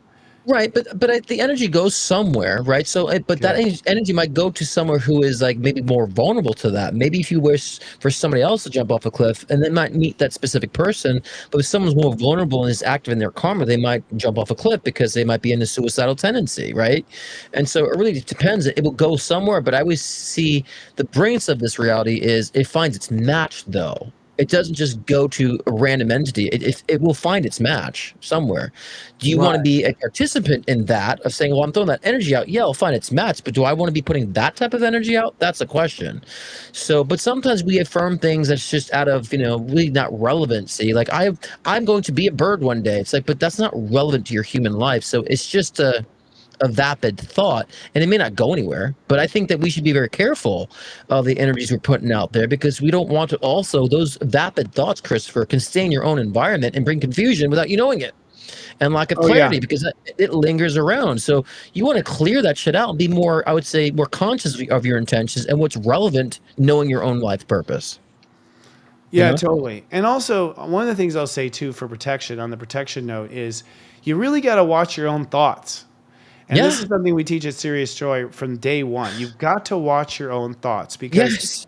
Right, but the energy goes somewhere, right? So, but that energy might go to somewhere who is like maybe more vulnerable to that. Maybe if you wish for somebody else to jump off a cliff, and they might meet that specific person, but if someone's more vulnerable and is active in their karma, they might jump off a cliff because they might be in a suicidal tendency, right? And so it really depends. It will go somewhere, but I always see the brilliance of this reality is it finds its match, though. It doesn't just go to a random entity. It will find its match somewhere. Do you want to be a participant in that of saying, well, I'm throwing that energy out? Yeah, I'll find its match. But do I want to be putting that type of energy out? That's a question. So, but sometimes we affirm things that's just out of, really not relevancy. Like I'm going to be a bird one day. It's like, but that's not relevant to your human life. So it's just a vapid thought, and it may not go anywhere, but I think that we should be very careful of the energies we're putting out there because we don't want to also those vapid thoughts, Christopher, can stay in your own environment and bring confusion without you knowing it and lack of clarity because it lingers around. So you want to clear that shit out and be more, I would say, more conscious of your intentions and what's relevant, knowing your own life purpose.
Yeah, totally. And also, one of the things I'll say too for protection on the protection note is you really got to watch your own thoughts. And this is something we teach at Serious Joy from day one. You've got to watch your own thoughts because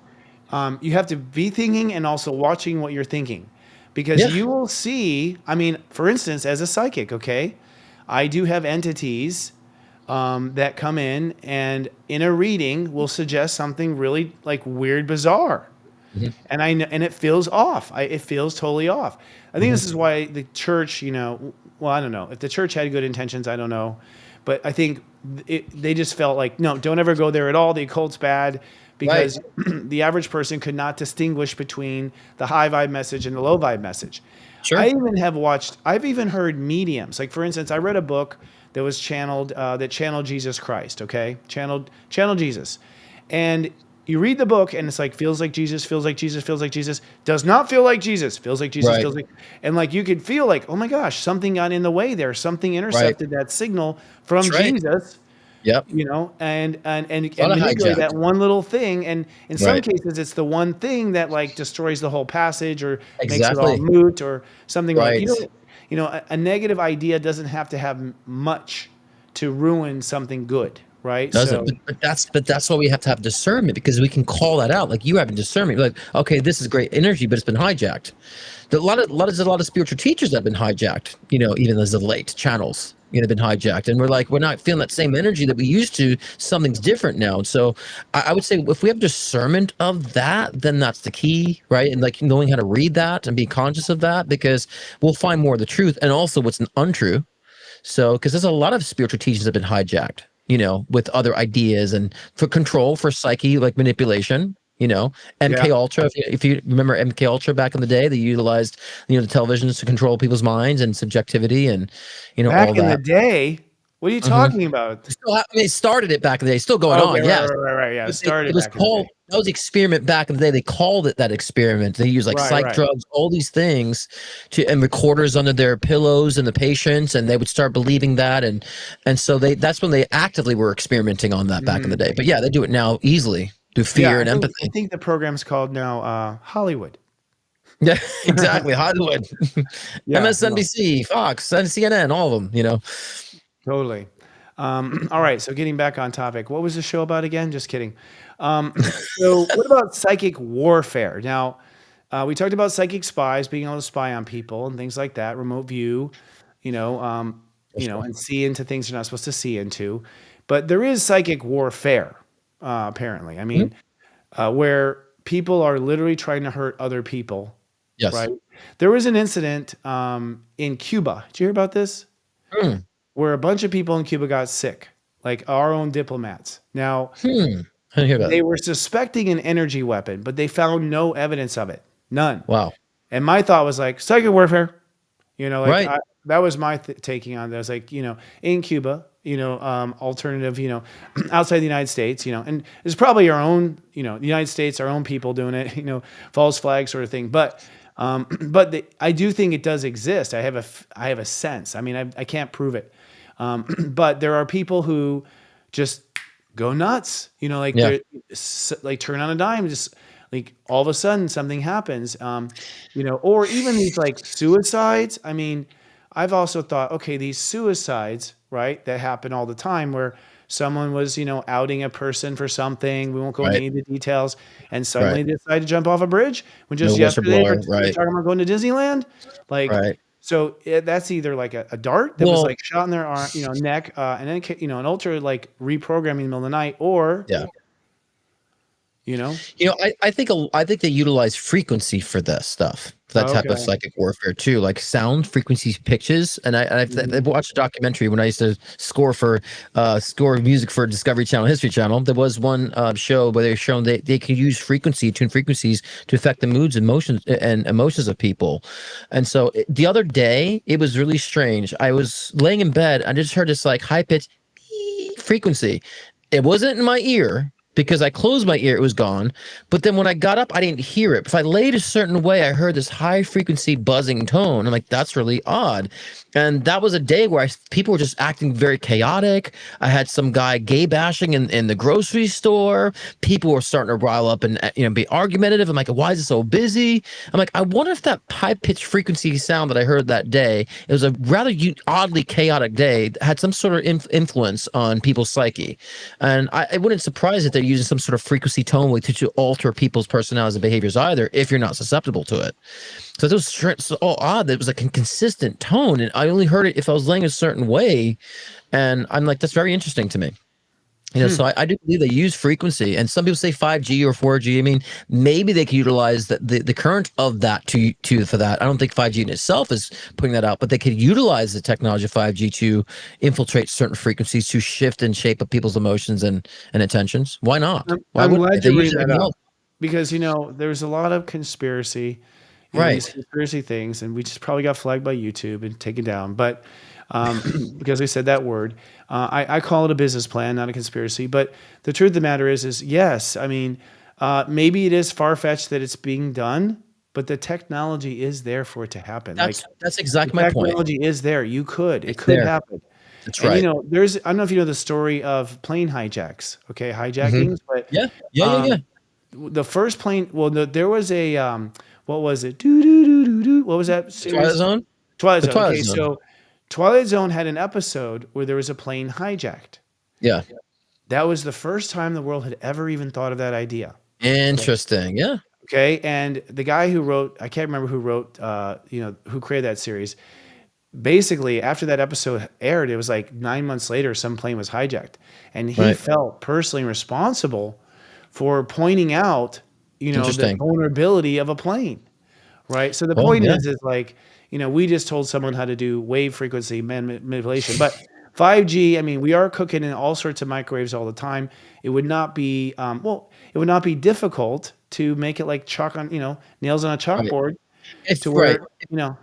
you have to be thinking and also watching what you're thinking. because you will see, I mean, for instance, as a psychic, okay, I do have entities that come in and in a reading will suggest something really like weird, bizarre. And I know, and it feels off. It feels totally off. I think this is why the church, well, I don't know if the church had good intentions. I don't know, but I think they just felt like, no, don't ever go there at all. The occult's bad because the average person could not distinguish between the high vibe message and the low vibe message.
Sure.
I've even heard mediums. Like, for instance, I read a book that was channeled Jesus Christ. Okay. Channeled Jesus. And you read the book and it's like, feels like Jesus, feels like Jesus, feels like Jesus, does not feel like Jesus, feels like Jesus, feels like, and like, you could feel like, oh my gosh, something got in the way there. Something intercepted that signal from Jesus.
Yep.
And manipulate that one little thing. And in some cases, it's the one thing that like destroys the whole passage or makes it all moot or something like, a negative idea doesn't have to have much to ruin something good. Right.
Doesn't. But that's why we have to have discernment, because we can call that out. Like, you have discernment. Like, okay, this is great energy, but it's been hijacked. A lot of spiritual teachers that have been hijacked, even as of late, channels, been hijacked. And we're not feeling that same energy that we used to. Something's different now. So I would say if we have discernment of that, then that's the key, right? And like knowing how to read that and be conscious of that, because we'll find more of the truth and also what's untrue. So, because there's a lot of spiritual teachings that have been hijacked, with other ideas and for control, for psyche, like manipulation, MK Ultra. If you remember MK Ultra back in the day, they utilized, the televisions to control people's minds and subjectivity and,
back
all that.
in the day. What are you talking about?
They started it back in the day. Still going on. Yeah.
Right. Yeah.
It was called, that was the experiment back in the day. They called it that experiment. They used psych drugs, all these things and recorders under their pillows and the patients, and they would start believing that. And so that's when they actively were experimenting on that back in the day. But yeah, they do it now easily through fear and empathy.
I think the program's called now Hollywood.
Yeah, exactly. Hollywood. MSNBC, Fox, and CNN, all of them,
Totally. All right. So getting back on topic, what was the show about again? Just kidding. So what about psychic warfare? Now, we talked about psychic spies, being able to spy on people and things like that, remote view, and see into things you're not supposed to see into. But there is psychic warfare, apparently. I mean, where people are literally trying to hurt other people.
Yes.
Right. There was an incident in Cuba. Did you hear about this? Where a bunch of people in Cuba got sick, like our own diplomats. Now,
I didn't hear that.
They were suspecting an energy weapon, but they found no evidence of it. None.
Wow.
And my thought was like, psychic warfare. That was my taking on this. Like, in Cuba, alternative, outside the United States, and it's probably our own, the United States, our own people doing it, false flag sort of thing. But I do think it does exist. I have a sense. I mean, I can't prove it. But there are people who just go nuts, they're like turn on a dime, just like all of a sudden something happens, or even these like suicides. I mean, I've also thought, okay, these suicides, right, that happen all the time where someone was, outing a person for something. We won't go into any of the details. And suddenly they decide to jump off a bridge when just yesterday they're talking about going to Disneyland. So that's either like a dart that was like shot in their arm, neck, and then, an ultra like reprogramming in the middle of the night, or,
I think they utilize frequency for this stuff, for that type of psychic warfare too, like sound frequencies, pitches. And I've watched a documentary when I used to score music for Discovery Channel, History Channel. There was one show where they shown they could use tune frequencies to affect the moods, emotions of people. And so the other day, it was really strange. I was laying in bed, I just heard this like high pitched frequency. It wasn't in my ear, because I closed my ear, it was gone. But then when I got up, I didn't hear it. If I laid a certain way, I heard this high frequency buzzing tone. I'm like, that's really odd. And that was a day where people were just acting very chaotic. I had some guy gay bashing in the grocery store. People were starting to rile up and be argumentative. I'm like, why is it so busy? I'm like, I wonder if that high pitched frequency sound that I heard that day, it was a rather oddly chaotic day, had some sort of influence on people's psyche. And it wouldn't surprise if they they're using some sort of frequency tone way to alter people's personalities and behaviors either, if you're not susceptible to it. So those so all odd. It was like a consistent tone, and I only heard it if I was laying a certain way. And I'm like, that's very interesting to me. So I do believe they use frequency, and some people say 5G or 4G. I mean, maybe they could utilize the current of that for that. I don't think 5G in itself is putting that out, but they could utilize the technology of 5G to infiltrate certain frequencies to shift and shape up people's emotions and intentions. Why not? Why
I'm
would
glad
they
you
use
bring
it
that up
else?
because there's a lot of conspiracy, these conspiracy things, and we just probably got flagged by YouTube and taken down. But because we said that word, I call it a business plan, not a conspiracy. But the truth of the matter is yes. I mean, maybe it is far fetched that it's being done, but the technology is there for it to happen.
That's
The
exactly my point.
technology is there. It
It's
could
there.
happen.
That's
And
right.
I don't know if you know the story of plane hijacks, okay, hijackings, but
Yeah.
the first plane, well, there was a, what was it? Doo, doo, doo, doo, doo. What was that
Twilight
series?
Zone.
Twilight
The
Zone.
Twilight
Okay,
Zone.
so Twilight Zone had an episode where there was a plane hijacked.
Yeah.
That was the first time the world had ever even thought of that idea.
Interesting. Yeah.
Okay, and the guy who wrote, I can't remember who wrote, who created that series. Basically, after that episode aired, it was like 9 months later, some plane was hijacked, and he felt personally responsible for pointing out, the
Interesting.
vulnerability of a plane, right? So the
Oh,
point
yeah.
is like, we just told someone how to do wave frequency manipulation, but 5G, I mean, we are cooking in all sorts of microwaves all the time. It would not be, it would not be difficult to make it like chalk on, nails on a chalkboard to where, yeah.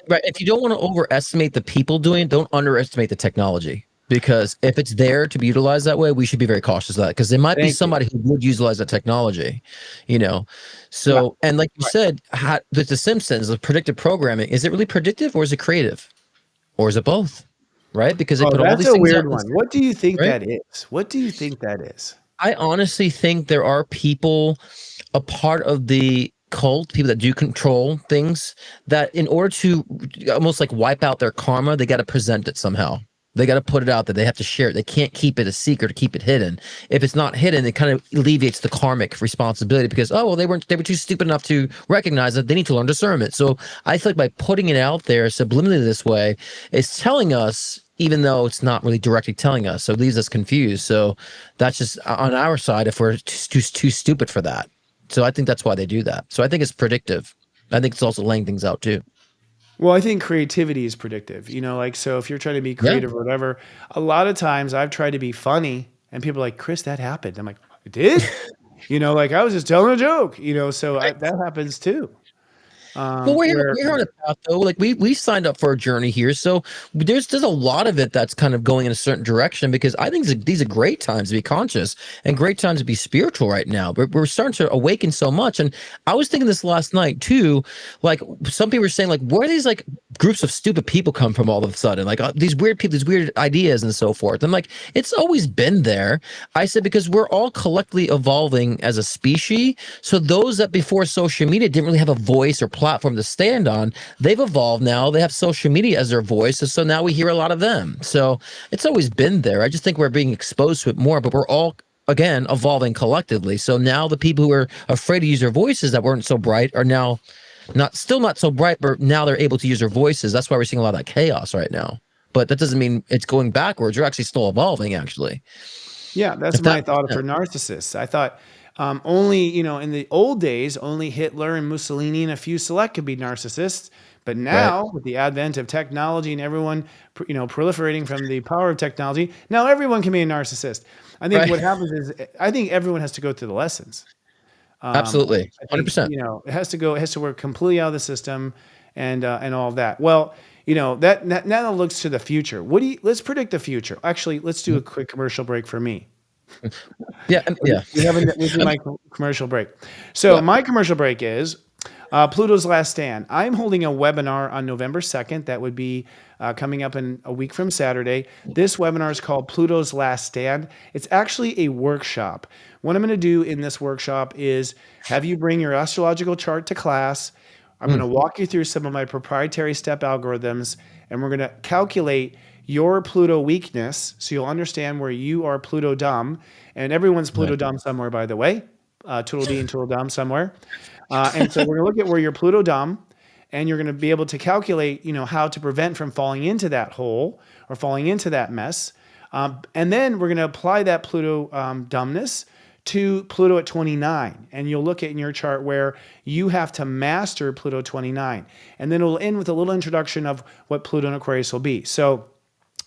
Right. If you don't want to overestimate the people doing it, don't underestimate the technology. Because if it's there to be utilized that way, we should be very cautious of that. Because there might be
Thank you.
somebody who would utilize that technology, So,
Right.
and like you said, with The Simpsons, the predictive programming, is it really predictive or is it creative? Or is it both? Right? Because they
Oh,
put all
that's
these
a
things out.
weird one. What do you think
Right?
that is? What do you think that is?
I honestly think there are people, a part of the cult, people that do control things, that in order to almost like wipe out their karma, they got to present it somehow. They got to put it out there. They have to share it. They can't keep it a secret or keep it hidden. If it's not hidden, it kind of alleviates the karmic responsibility because, they were too stupid enough to recognize that they need to learn discernment. So I feel like by putting it out there subliminally this way, it's telling us, even though it's not really directly telling us. So it leaves us confused. So that's just on our side if we're too stupid for that. So I think that's why they do that. So I think it's predictive. I think it's also laying things out too.
Well, I think creativity is predictive. So if you're trying to be creative or whatever, a lot of times I've tried to be funny and people are like, Chris, that happened. I'm like, it did? Like I was just telling a joke, so that happens too.
Well, we're on a path though. Like we signed up for a journey here, so there's a lot of it that's kind of going in a certain direction because I think these are great times to be conscious and great times to be spiritual right now. We're starting to awaken so much, and I was thinking this last night too. Like some people were saying, like where do these like groups of stupid people come from all of a sudden? Like these weird people, these weird ideas and so forth. I'm like, it's always been there. I said because we're all collectively evolving as a species. So those that before social media didn't really have a voice or platform to stand on, they've evolved now. They have social media as their voice, and so now we hear a lot of them. So it's always been there. I just think we're being exposed to it more, but we're all again evolving collectively. So now the people who are afraid to use their voices that weren't so bright are now not so bright, but now they're able to use their voices. That's why we're seeing a lot of that chaos right now. But that doesn't mean it's going backwards. You're actually still evolving, actually.
Yeah, that's my thought for narcissists. I thought only, in the old days, only Hitler and Mussolini and a few select could be narcissists. But now, with the advent of technology and everyone, proliferating from the power of technology, now everyone can be a narcissist. I think what happens is, I think everyone has to go through the lessons.
Absolutely,
I think,
100%.
it has to work completely out of the system, and all of that. Well, that now looks to the future. Let's predict the future. Actually, let's do a quick commercial break for me.
Yeah.
This is my commercial break. So my commercial break is Pluto's Last Stand. I'm holding a webinar on November 2nd. That would be coming up in a week from Saturday. This webinar is called Pluto's Last Stand. It's actually a workshop. What I'm going to do in this workshop is have you bring your astrological chart to class. I'm going to walk you through some of my proprietary step algorithms, and we're going to calculate your Pluto weakness, so you'll understand where you are Pluto dumb, and everyone's Pluto dumb somewhere, by the way. Tweedledee and Tweedledum somewhere. And so we're going to look at where you're Pluto dumb, and you're going to be able to calculate, how to prevent from falling into that hole or falling into that mess. And then we're going to apply that Pluto dumbness to Pluto at 29. And you'll look at in your chart where you have to master Pluto 29. And then it'll end with a little introduction of what Pluto in Aquarius will be. So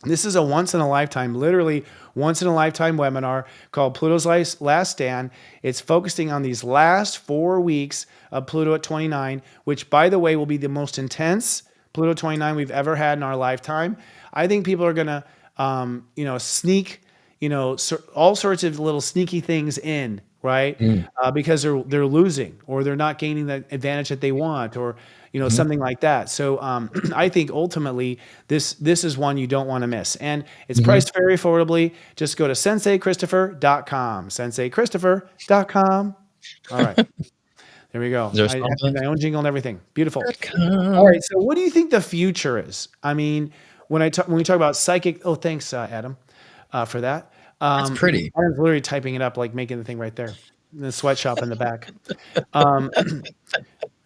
this is a once in a lifetime, literally once in a lifetime webinar called Pluto's Last Stand. It's focusing on these last 4 weeks of Pluto at 29, which, by the way, will be the most intense Pluto 29 we've ever had in our lifetime. I think people are going to, sneak, all sorts of little sneaky things in, right? Because they're losing, or they're not gaining the advantage that they want, or something like that. So I think ultimately this is one you don't want to miss, and it's priced very affordably. Just go to senseiChristopher.com, senseiChristopher.com. All right. There we go. I have my own jingle and everything. Beautiful. All right. So what do you think the future is? I mean, when we talk about psychic, thanks, Adam, for that.
That's pretty.
Adam's literally typing it up, like making the thing right there in the sweatshop in the back.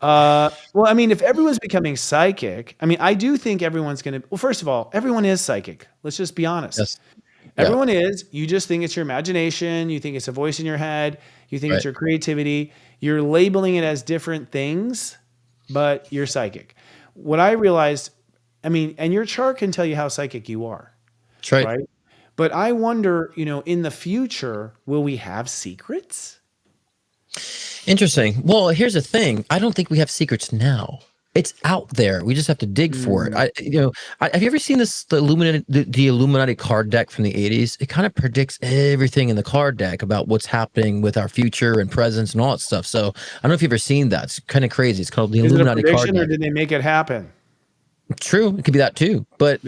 Well, I mean, if everyone's becoming psychic, I mean, I do think everyone's going to, well, first of all, everyone is psychic. Let's just be honest.
Yes.
Everyone is. You just think it's your imagination. You think it's a voice in your head. You think it's your creativity. You're labeling it as different things, but you're psychic. What I realized, I mean, and your chart can tell you how psychic you are.
That's right.
But I wonder, in the future, will we have secrets?
Interesting. Well, here's the thing. I don't think we have secrets now. It's out there. We just have to dig for it. Have you ever seen the Illuminati card deck from the 80s? It kind of predicts everything in the card deck about what's happening with our future and presence and all that stuff. So I don't know if you've ever seen that. It's kind of crazy. It's called the Illuminati card deck.
Or did they make it happen?
True. It could be that too. But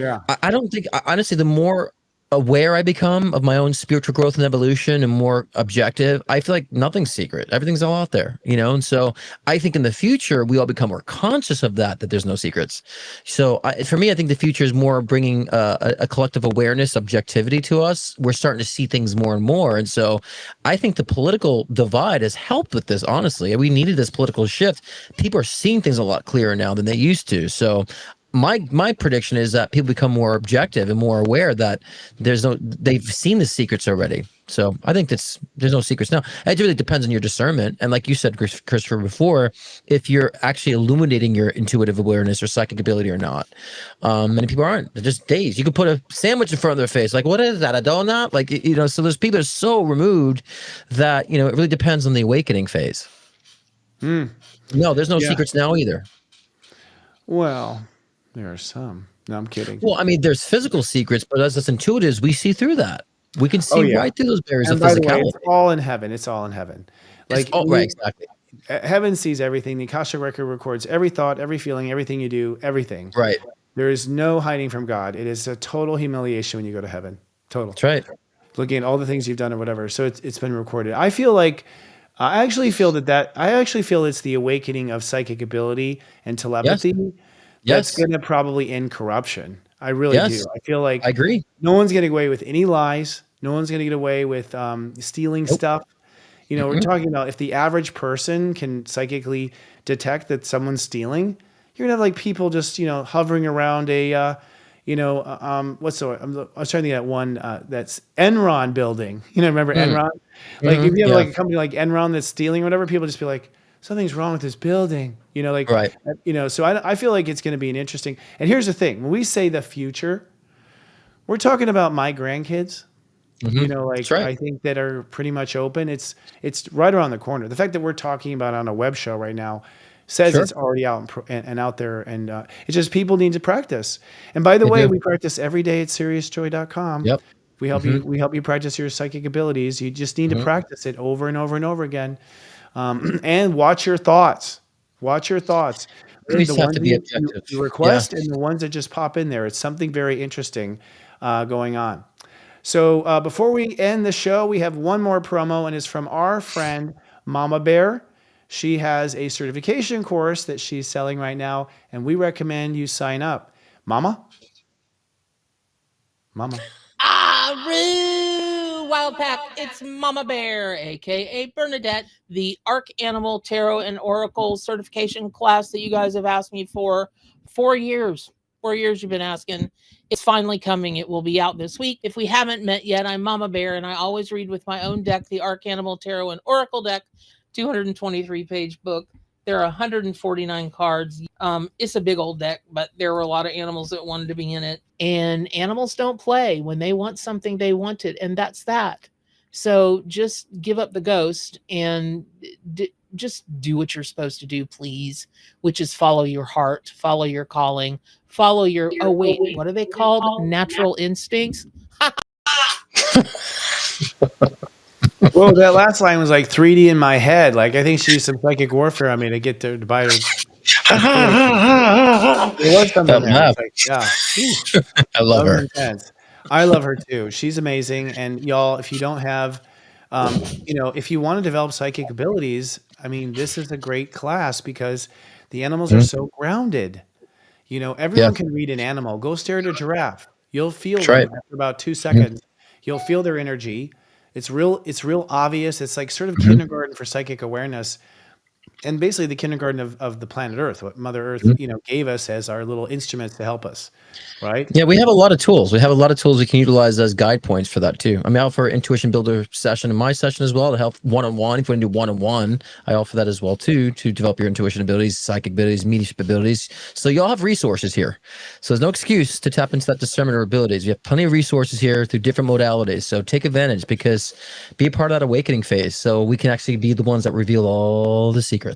I don't think, honestly, the more aware I become of my own spiritual growth and evolution and more objective, I feel like nothing's secret. Everything's all out there, and so I think in the future we all become more conscious of that there's no secrets. So for me, I think the future is more bringing a collective awareness, objectivity to us. We're starting to see things more and more, and so I think the political divide has helped with this. Honestly, we needed this political shift. People are seeing things a lot clearer now than they used to. So my prediction is that people become more objective and more aware that they've seen the secrets already. So I think there's no secrets now. It really depends on your discernment. And like you said, Christopher, before, if you're actually illuminating your intuitive awareness or psychic ability or not. Many people aren't. They're just dazed. You could put a sandwich in front of their face. Like, what is that? A donut? Like, so there's people that are so removed that, it really depends on the awakening phase. No, there's no secrets now either.
Well, there are some. No, I'm kidding.
Well, I mean, there's physical secrets, but as us intuitives, we see through that. We can see right through those barriers of physicality.
It's all in heaven. It's all in heaven.
Right, exactly.
Heaven sees everything. The Akashic record records every thought, every feeling, everything you do, everything.
Right.
There is no hiding from God. It is a total humiliation when you go to heaven. Total.
That's right.
Looking at all the things you've done or whatever. So it's been recorded. I feel like I actually feel it's the awakening of psychic ability and telepathy. That's going to probably end corruption. I really do. I feel like
I agree.
No one's going to get away with any lies. No one's going to get away with stealing stuff. We're talking about if the average person can psychically detect that someone's stealing, you're going to have like people just, hovering around I was trying to think of that one that's Enron building. Remember Enron? Like if you have like a company like Enron that's stealing or whatever, people just be like, something's wrong with this building,
right.
So I feel like it's going to be an interesting, and here's the thing, when we say the future, we're talking about my grandkids, right. I think that are pretty much open. It's right around the corner. The fact that we're talking about it on a web show right now says it's already out and out there. And it's just people need to practice. And by the way, we practice every day at SeriousJoy.com.
Yep.
We help you practice your psychic abilities. You just need to practice it over and over and over again. And watch your thoughts. Watch your thoughts.
The ones to be objective.
You request and the ones that just pop in there. It's something very interesting going on. So before we end the show, we have one more promo, and it's from our friend Mama Bear. She has a certification course that she's selling right now, and we recommend you sign up. Mama? Mama.
Wild Pack, it's Mama Bear, aka Bernadette, the Arc Animal Tarot and Oracle certification class that you guys have asked me for 4 years. 4 years you've been asking. It's finally coming. It will be out this week. If we haven't met yet, I'm Mama Bear, and I always read with my own deck, the Arc Animal Tarot and Oracle deck, 223-page book. There are 149 cards. It's a big old deck, but there were a lot of animals that wanted to be in it. And animals don't play. When they want something, they want it. And that's that. So just give up the ghost and just do what you're supposed to do, please, which is follow your heart, follow your calling, follow your, oh, wait, what are they called? Natural instincts?
Whoa, that last line was like 3D in my head. Like, I think she used some psychic warfare on me to get to buy her. There was something there. Like, yeah.
I love her.
I love her too. She's amazing. And y'all, if you don't have, if you want to develop psychic abilities, I mean, this is a great class because the animals are so grounded. Everyone can read an animal. Go stare at a giraffe. You'll feel them after about 2 seconds. You'll feel their energy. It's real obvious. It's like sort of kindergarten for psychic awareness. And basically the kindergarten of the planet Earth, what Mother Earth, gave us as our little instruments to help us, right?
Yeah, we have a lot of tools. We can utilize as guide points for that too. I'm out for Intuition Builder session in my session as well to help one-on-one. If you want to do one-on-one, I offer that as well too, to develop your intuition abilities, psychic abilities, mediumship abilities. So you all have resources here. So there's no excuse to tap into that discernment or abilities. We have plenty of resources here through different modalities. So take advantage, because be a part of that awakening phase. So we can actually be the ones that reveal all the secrets.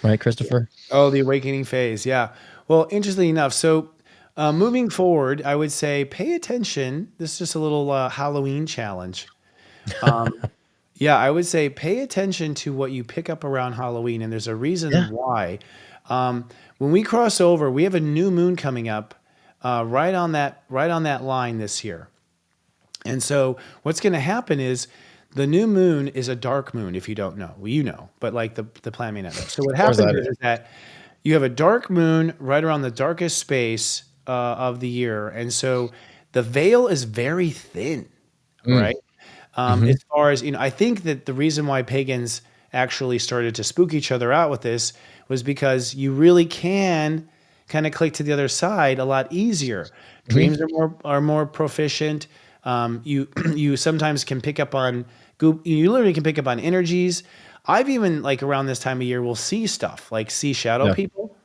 Right, Christopher?
Oh, the awakening phase. Yeah. Well, interestingly enough, so moving forward, I would say pay attention. This is just a little Halloween challenge. Yeah, I would say pay attention to what you pick up around Halloween, and there's a reason why. When we cross over, we have a new moon coming up right on that line this year. And so what's going to happen is the new moon is a dark moon, if you don't know. Well, you know, but like the plan may not know. So what happens is that you have a dark moon right around the darkest space of the year. And so the veil is very thin, right? As far as, I think that the reason why pagans actually started to spook each other out with this was because you really can kind of click to the other side a lot easier. Dreams are more proficient. You sometimes can pick up on you literally can pick up on energies. I've even, like, around this time of year will see stuff, like see shadow people.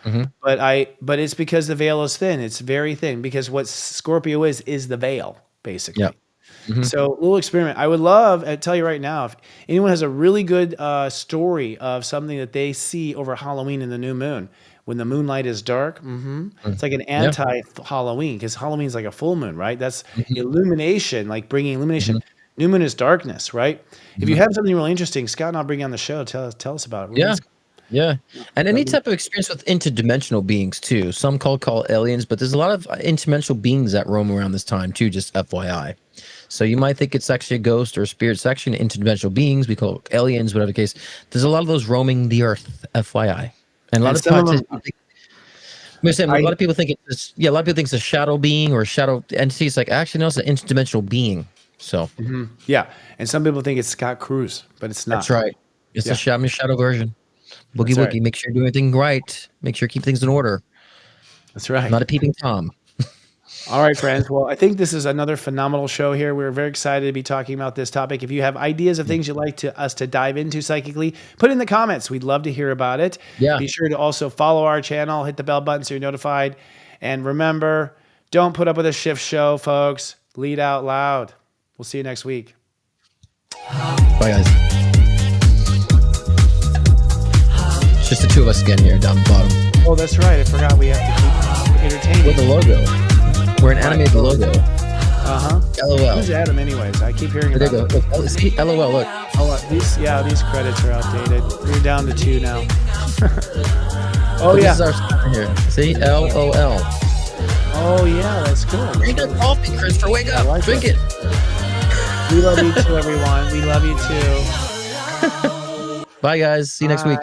But it's because the veil is thin. It's very thin, because what Scorpio is the veil, basically. So a little experiment. I would love, I tell you right now, if anyone has a really good story of something that they see over Halloween in the new moon, when the moonlight is dark, it's like an anti-Halloween, because Halloween is like a full moon, right? That's illumination, like bringing illumination. New moon is darkness, right? If you have something really interesting, Scott and I'll bring you on the show. Tell us about it.
Yeah. And any type of experience with interdimensional beings too. Some call aliens, but there's a lot of interdimensional beings that roam around this time too, just FYI. So you might think it's actually a ghost or a spirit section, interdimensional beings, we call aliens, whatever the case. There's a lot of those roaming the earth, FYI. And a lot of times, a lot of people think it's a shadow being or a shadow entity. It's like, actually, no, it's an interdimensional being. So
yeah, and some people think it's Scott Cruz, but it's not.
That's right. It's a shadow version. Boogie woogie. Make sure you do everything right. Make sure you keep things in order.
That's right.
Not a peeping Tom.
All right, friends. Well, I think this is another phenomenal show here. We're very excited to be talking about this topic. If you have ideas of things you'd like us to dive into psychically, put it in the comments. We'd love to hear about it. Yeah. Be sure to also follow our channel, hit the bell button so you're notified. And remember, don't put up with a shift show, folks. Lead out loud. We'll see you next week.
Bye, guys. It's just the two of us again here down the bottom.
Oh, that's right. I forgot we have to keep entertaining.
With the logo. We're an animated logo. LOL.
Who's Adam anyways? I keep hearing about it.
Look, see, LOL, look.
Oh, these credits are outdated. We're down to 2 now.
This is our spot here. See? LOL.
Oh, yeah, that's good.
Drink that coffee, Christopher. Wake up. Drink it.
We love you too, everyone. We love you too.
Bye, guys. See you next week.